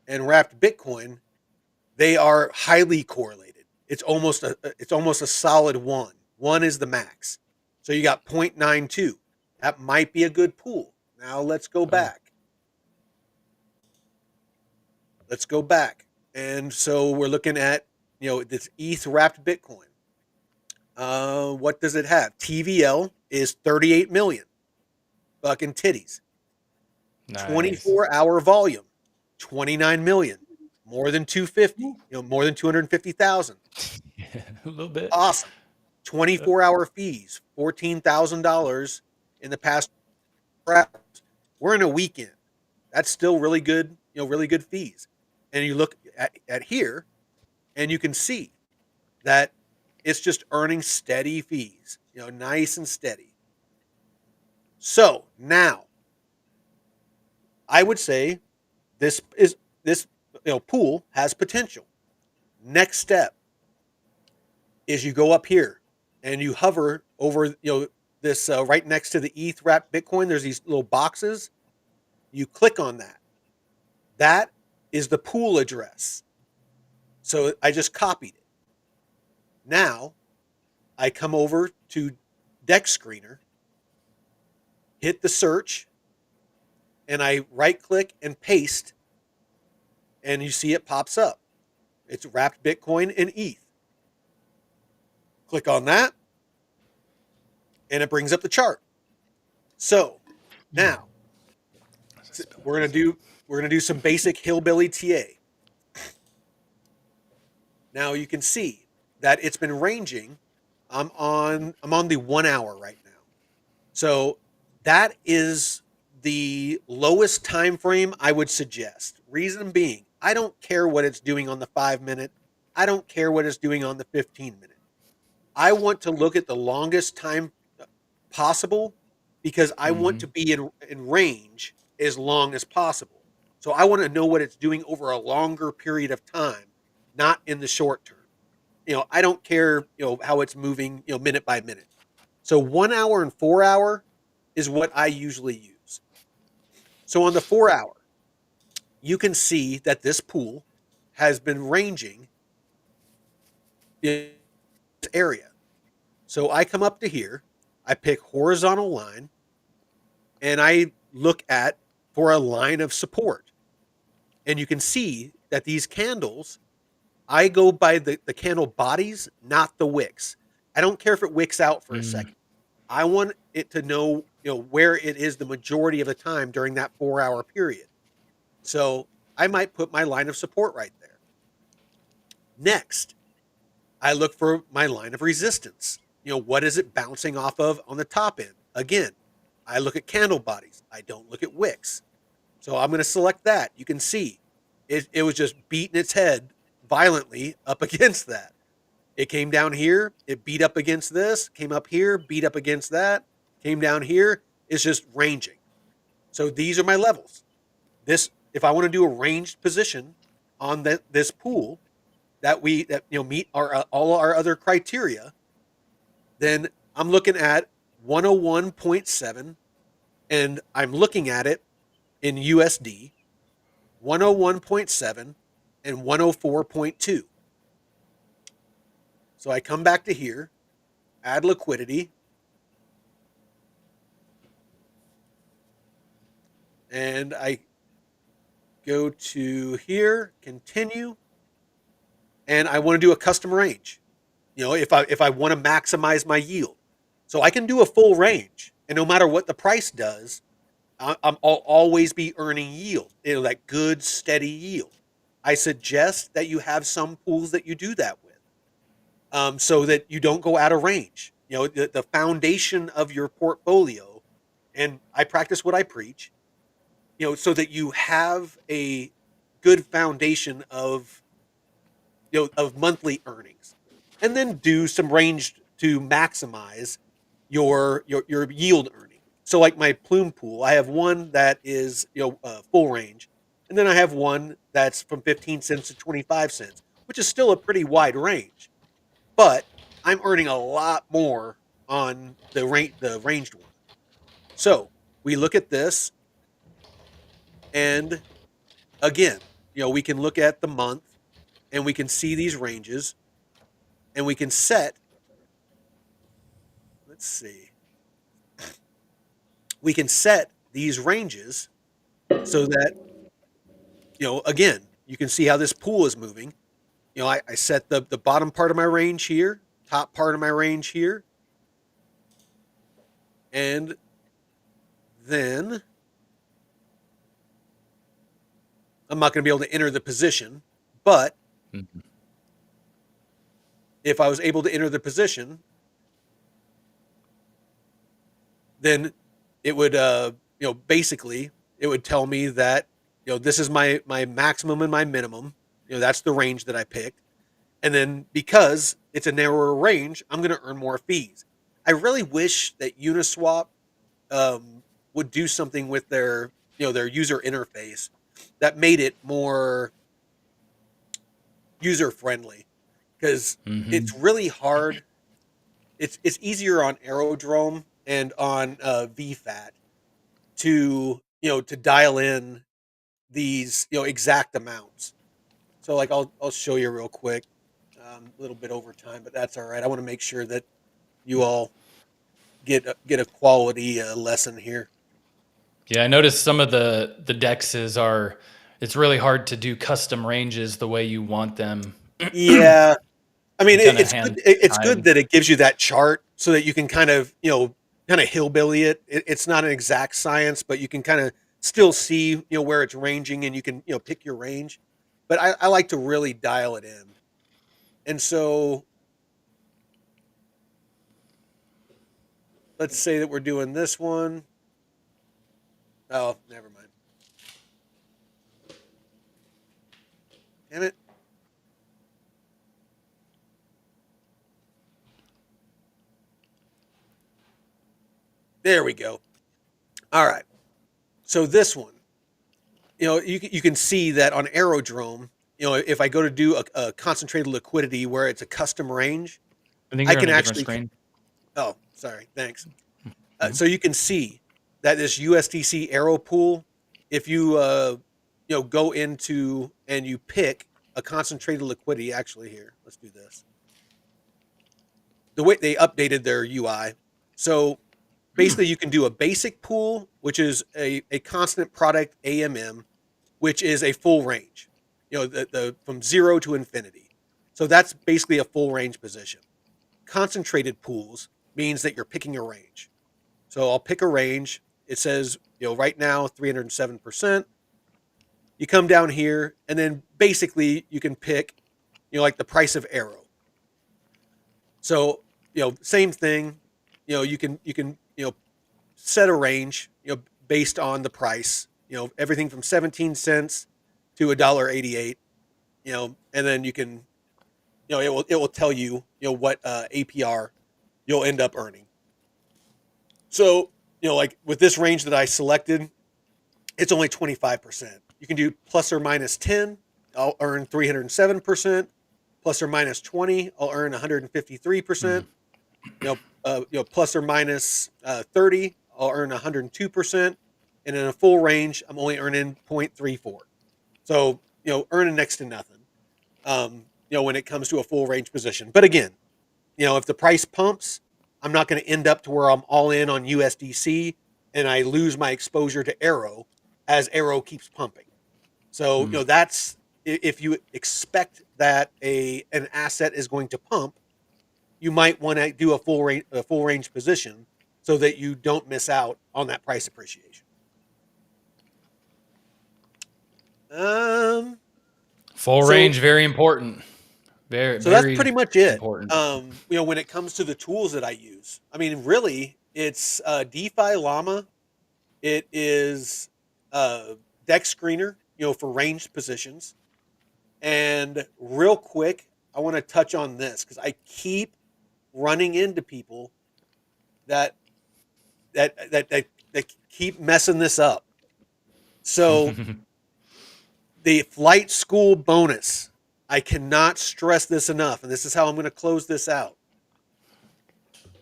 and wrapped Bitcoin, they are highly correlated. It's almost a solid one. One is the max. So you got 0.92. That might be a good pool. Now let's go Oh. back. Let's go back. And so we're looking at this ETH wrapped Bitcoin. What does it have? TVL is 38 million. Fucking titties. Nice. 24-hour volume, 29 million. More than 250. More than 250,000. Yeah, a little bit. Awesome. Uh, 24-hour fees, $14,000 in the past 4 hours. We're in a weekend. That's still really good, really good fees. And you look at here and you can see that it's just earning steady fees, nice and steady. So now I would say this pool has potential. Next step is you go up here and you hover over this right next to the ETH wrapped Bitcoin. There's these little boxes. You click on that. That is the pool address. So I just copied it. Now I come over to Deck Screener, hit the search, and I right click and paste, and you see it pops up. It's wrapped Bitcoin and ETH. Click on that, and it brings up the chart. So now we're gonna do some basic hillbilly TA. Now you can see that it's been ranging. I'm on the 1 hour right now. So that is the lowest time frame I would suggest. Reason being, I don't care what it's doing on the 5 minute. I don't care what it's doing on the 15 minute. I want to look at the longest time possible because I want mhm. to be in range as long as possible. So I want to know what it's doing over a longer period of time, not in the short term. I don't care, how it's moving, minute by minute. So 1 hour and 4 hour is what I usually use. So on the 4 hour, you can see that this pool has been ranging in this area. So I come up to here, I pick horizontal line, and I look at for a line of support. And you can see that these candles, I go by the candle bodies, not the wicks. I don't care if it wicks out for a Mm. second. I want it to know, where it is the majority of the time during that 4 hour period. So I might put my line of support right there. Next, I look for my line of resistance. What is it bouncing off of on the top end? Again, I look at candle bodies. I don't look at wicks. So I'm going to select that. You can see it was just beating its head violently up against that. It came down here, it beat up against this, came up here, beat up against that, came down here. It's just ranging. So these are my levels. This, if I want to do a ranged position on this pool, that meet our all our other criteria, then I'm looking at 101.7, and I'm looking at it in USD, 101.7 and 104.2. So I come back to here, add liquidity, and I go to here, continue, and I want to do a custom range. If I want to maximize my yield. So I can do a full range, and no matter what the price does, I'll always be earning yield, that good steady yield. I suggest that you have some pools that you do that with, so that you don't go out of range. The foundation of your portfolio, and I practice what I preach. So that you have a good foundation of monthly earnings, and then do some range to maximize your yield earning. So like my plume pool, I have one that is full range, and then I have one that's from 15 cents to 25 cents, which is still a pretty wide range, but I'm earning a lot more on the ranged one. So we look at this, and again, we can look at the month, and we can see these ranges, and we can set, let's see, we can set these ranges so that, again, you can see how this pool is moving. I set the bottom part of my range here, top part of my range here, and then I'm not going to be able to enter the position, but Mhm. if I was able to enter the position, then it would, basically, it would tell me that, this is my maximum and my minimum. That's the range that I picked. And then because it's a narrower range, I'm going to earn more fees. I really wish that Uniswap would do something with their user interface that made it more user friendly, because it's Mhm. really hard. It's easier on Aerodrome and on VFAT to dial in these exact amounts. So like I'll show you real quick, a little bit over time, but that's all right. I want to make sure that you all get a quality lesson here. Yeah, I noticed some of the dexes are. It's really hard to do custom ranges the way you want them. Yeah, I mean, And kind of it's good. hand It's good tied. that it gives you that chart so that you can kind of hillbilly it. It's not an exact science, but you can kind of still see where it's ranging, and you can pick your range. But I like to really dial it in, and so let's say that we're doing this one. Oh, never mind. Damn it. There we go. All right. So this one, you can see that on Aerodrome, if I go to do a concentrated liquidity where it's a custom range, I think I you're on can a different actually. screen. Oh, sorry. Thanks. Mhm. So you can see that this USDC Arrow pool, if you go into and you pick a concentrated liquidity. Actually, here, let's do this. The way they updated their UI, so basically you can do a basic pool, which is a constant product AMM, which is a full range, the from 0 to infinity. So that's basically a full range position. Concentrated pools means that you're picking a range. So I'll pick a range. It says, right now 307%. You come down here, and then basically you can pick, like the price of arrow. So, same thing. You can set a range, based on the price. Everything from 17 cents to $1.88. And then you can, it will tell you, what APR you'll end up earning. So, like with this range that I selected, it's only 25%. You can do plus or minus 10. I'll earn 307%. plus or minus 20, I'll earn 153%. Mm. Plus or minus 30, I'll earn 102%. And in a full range, I'm only earning 0.34. So, earning next to nothing, when it comes to a full range position. But again, if the price pumps, I'm not going to end up to where I'm all in on USDC and I lose my exposure to Arrow as Arrow keeps pumping. So, Mm. that's if you expect that an asset is going to pump, you might want to do a full range position so that you don't miss out on that price appreciation. Um, Full so range, very important. Very, so that's very pretty much it. important. When it comes to the tools that I use, I mean, really, it's DeFi Llama. It is Deck Screener, for ranged positions. And real quick, I want to touch on this because I keep running into people that that keep messing this up. So the flight school bonus, I cannot stress this enough, and this is how I'm going to close this out.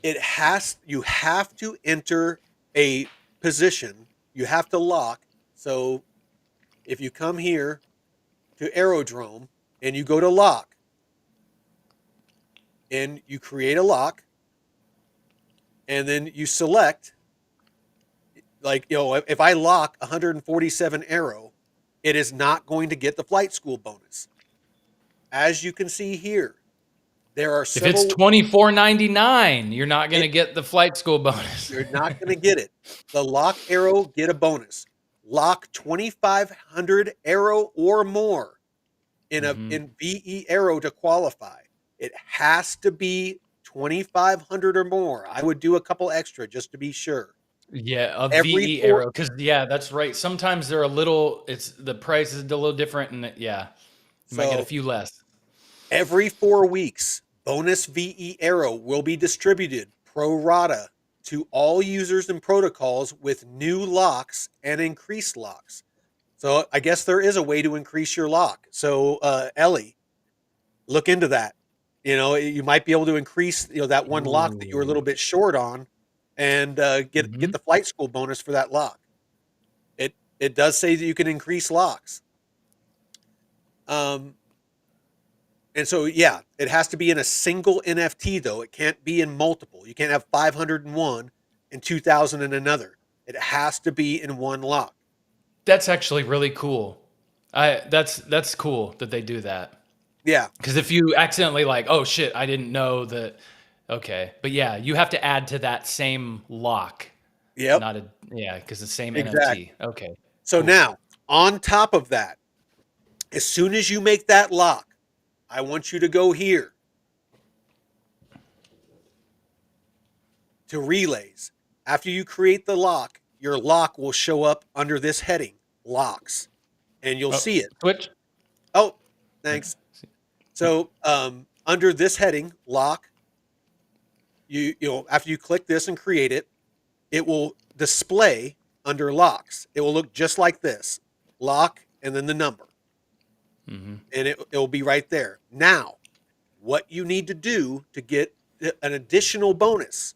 You have to enter a position, you have to lock. So if you come here to Aerodrome and you go to lock and you create a lock and then you select, like, if I lock 147 Aero, it is not going to get the flight school bonus. As you can see here, there are If it's several. $24.99, you're not going to It, get the flight school bonus. you're not going to get it. The lock Arrow, get a bonus. Lock 2,500 Arrow or more in VE Arrow to qualify. It has to be 2,500 or more. I would do a couple extra just to be sure. Yeah, a Every VE four, Arrow, because yeah, that's right. Sometimes they're a little. It's the price is a little different, and yeah, you might get a so few less. every 4 weeks, bonus VE Arrow will be distributed pro rata to all users and protocols with new locks and increased locks. So I guess there is a way to increase your lock. So Ellie, look into that. You might be able to increase that one lock that you were a little Ooh. bit short on, and get Mhm. the flight school bonus for that lock. It does say that you can increase locks. Um, and so yeah, it has to be in a single NFT though. It can't be in multiple. You can't have 501 and 2,000 in another. It has to be in one lock. That's actually really cool. That's cool that they do that. Yeah. Because if you accidentally like, oh shit, I didn't know that. Okay, but yeah, you have to add to that same lock, Yep. not a yeah, because the same NFT. Exactly. Okay, So cool. now, on top of that, as soon as you make that lock, I want you to go here to relays. After you create the lock, your lock will show up under this heading, locks, and you'll Oh, see it. switch. Oh, thanks. So under this heading, lock, after you click this and create it, it will display under locks. It will look just like this, lock and then the number, Mm-hmm. and it will be right there. Now, what you need to do to get an additional bonus,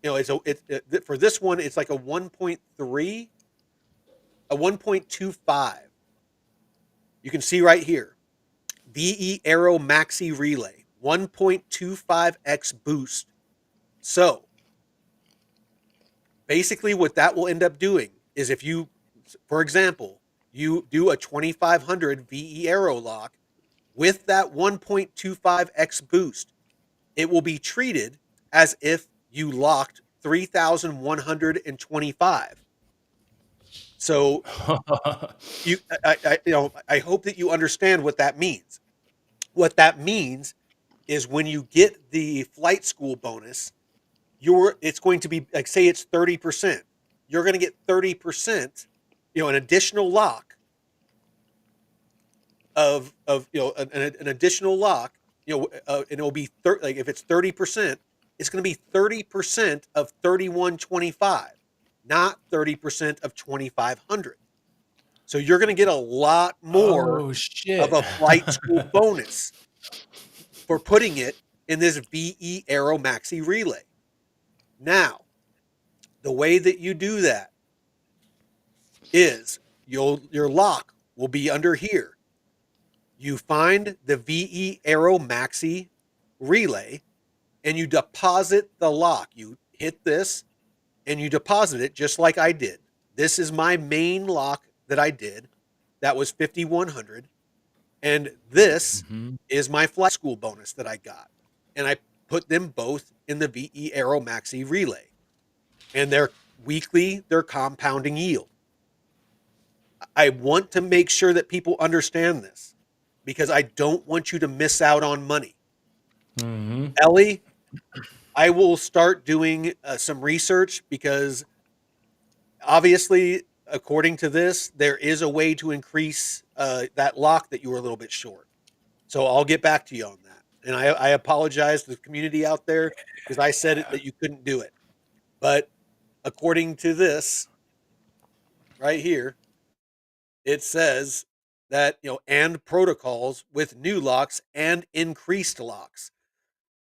for this one, it's like a 1.3, a 1.25. You can see right here, VE Arrow Maxi Relay, 1.25x boost. So basically what that will end up doing is if you, for example, you do a 2,500 VE Arrow lock with that 1.25x boost, it will be treated as if you locked 3,125. So I hope that you understand what that means. What that means is when you get the flight school bonus, it's going to be like, say it's 30%. You're going to get 30%, an additional lock of an additional lock, and it'll be like if it's 30%, it's going to be 30% of 3,125, not 30% of 2,500. So you're going to get a lot more Oh of shit. a flight school bonus. for putting it in this VE Aero Maxi relay. Now, the way that you do that is your lock will be under here. You find the VE Aero Maxi relay and you deposit the lock. You hit this and you deposit it just like I did. This is my main lock that I did. That was 5,100. And this Mhm. is my flight school bonus that I got. And I put them both in the VE Aero Maxi relay. And they're compounding yield. I want to make sure that people understand this because I don't want you to miss out on money. Mhm. Ellie, I will start doing some research because obviously, according to this, there is a way to increase that lock that you were a little bit short. So I'll get back to you on that. And I apologize to the community out there because I said it, that you couldn't do it. But according to this right here, it says that, and protocols with new locks and increased locks.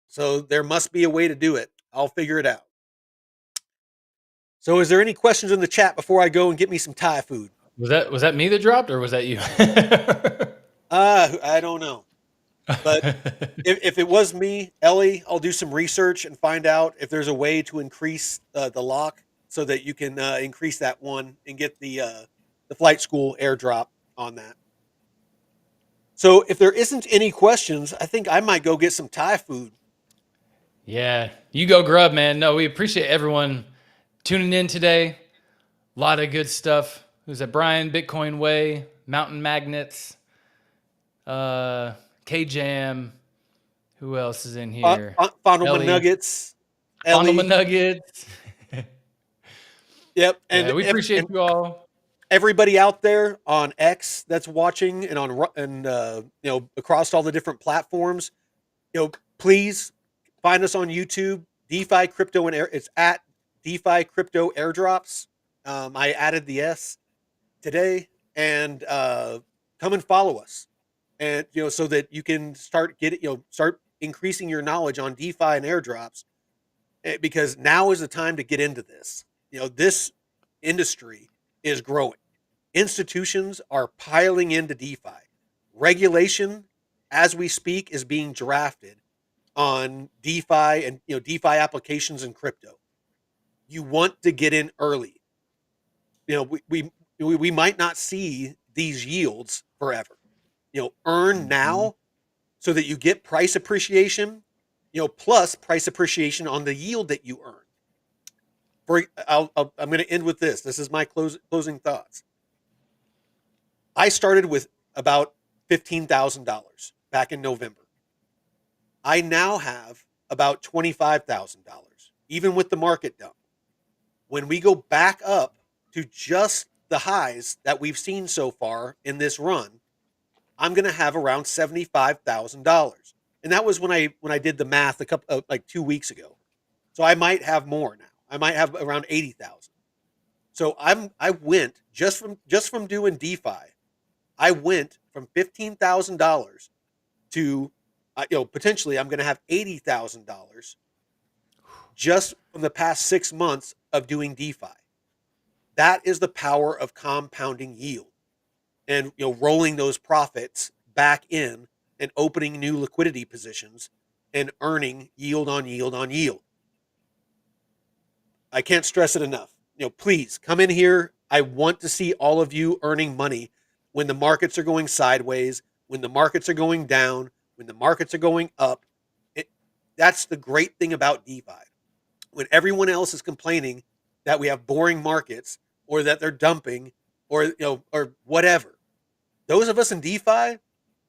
So there must be a way to do it. I'll figure it out. So is there any questions in the chat before I go and get me some Thai food? Was that me that dropped, or was that you? I don't know. But if it was me, Ellie, I'll do some research and find out if there's a way to increase the lock so that you can increase that one and get the flight school airdrop on that. So if there isn't any questions, I think I might go get some Thai food. Yeah, you go grub, man. No, we appreciate everyone tuning in today. A lot of good stuff. Who's that? Brian, Bitcoin Way, Mountain Magnets, K Jam. Who else is in here? Fondleman Ellie, Nuggets, Fondleman Ellie. Nuggets. Yep, Yeah, we appreciate and you all. everybody out there on X that's watching and across all the different platforms, please find us on YouTube, DeFi Crypto and Air. It's at DeFi Crypto Airdrops. I added the S today, and come and follow us, and so that you can start increasing your knowledge on DeFi and airdrops, because now is the time to get into this. This industry is growing. Institutions are piling into DeFi. Regulation, as we speak, is being drafted on DeFi and DeFi applications and crypto. You want to get in early. We might not see these yields forever. Earn Mhm. now so that you get price appreciation, plus price appreciation on the yield that you earn. I'm going to end with this. This is my closing thoughts. I started with about $15,000 back in November. I now have about $25,000, even with the market dump. When we go back up to just the highs that we've seen so far in this run, I'm going to have around $75,000. And that was when I did the math a couple like 2 weeks ago. So I might have more now. I might have around 80,000. So I went just from doing DeFi. I went from $15,000 to potentially I'm going to have $80,000 just from the past 6 months of doing DeFi. That is the power of compounding yield and rolling those profits back in and opening new liquidity positions and earning yield on yield on yield. I can't stress it enough. Please come in here. I want to see all of you earning money when the markets are going sideways, when the markets are going down, when the markets are going up. It, that's the great thing about DeFi. When everyone else is complaining that we have boring markets or that they're dumping or whatever, those of us in DeFi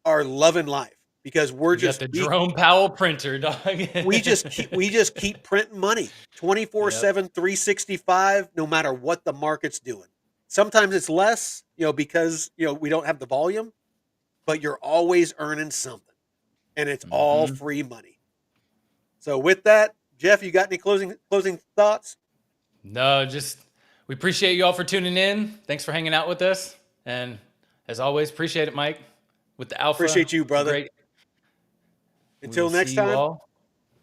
are loving life because we're You got just the Jerome Powell printer, dog. we just keep printing money Yep. 24/7, 365, no matter what the market's doing. Sometimes it's less, because we don't have the volume, but you're always earning something, and it's all Hmm. free money. So with that, Jeff, you got any closing thoughts? No, just we appreciate you all for tuning in. Thanks for hanging out with us. And as always, appreciate it, Mike, with the alpha. Appreciate you, brother. Great. We will Until see next you time, all.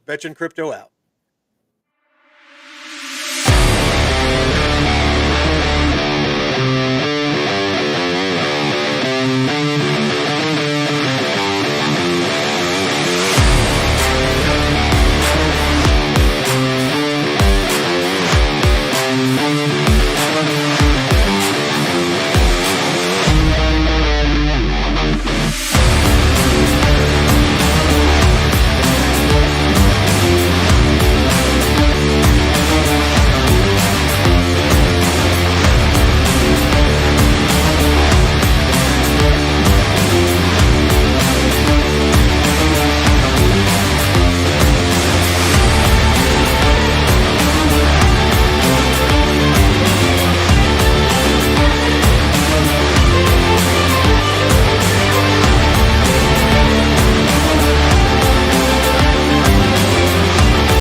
Veteran Crypto out.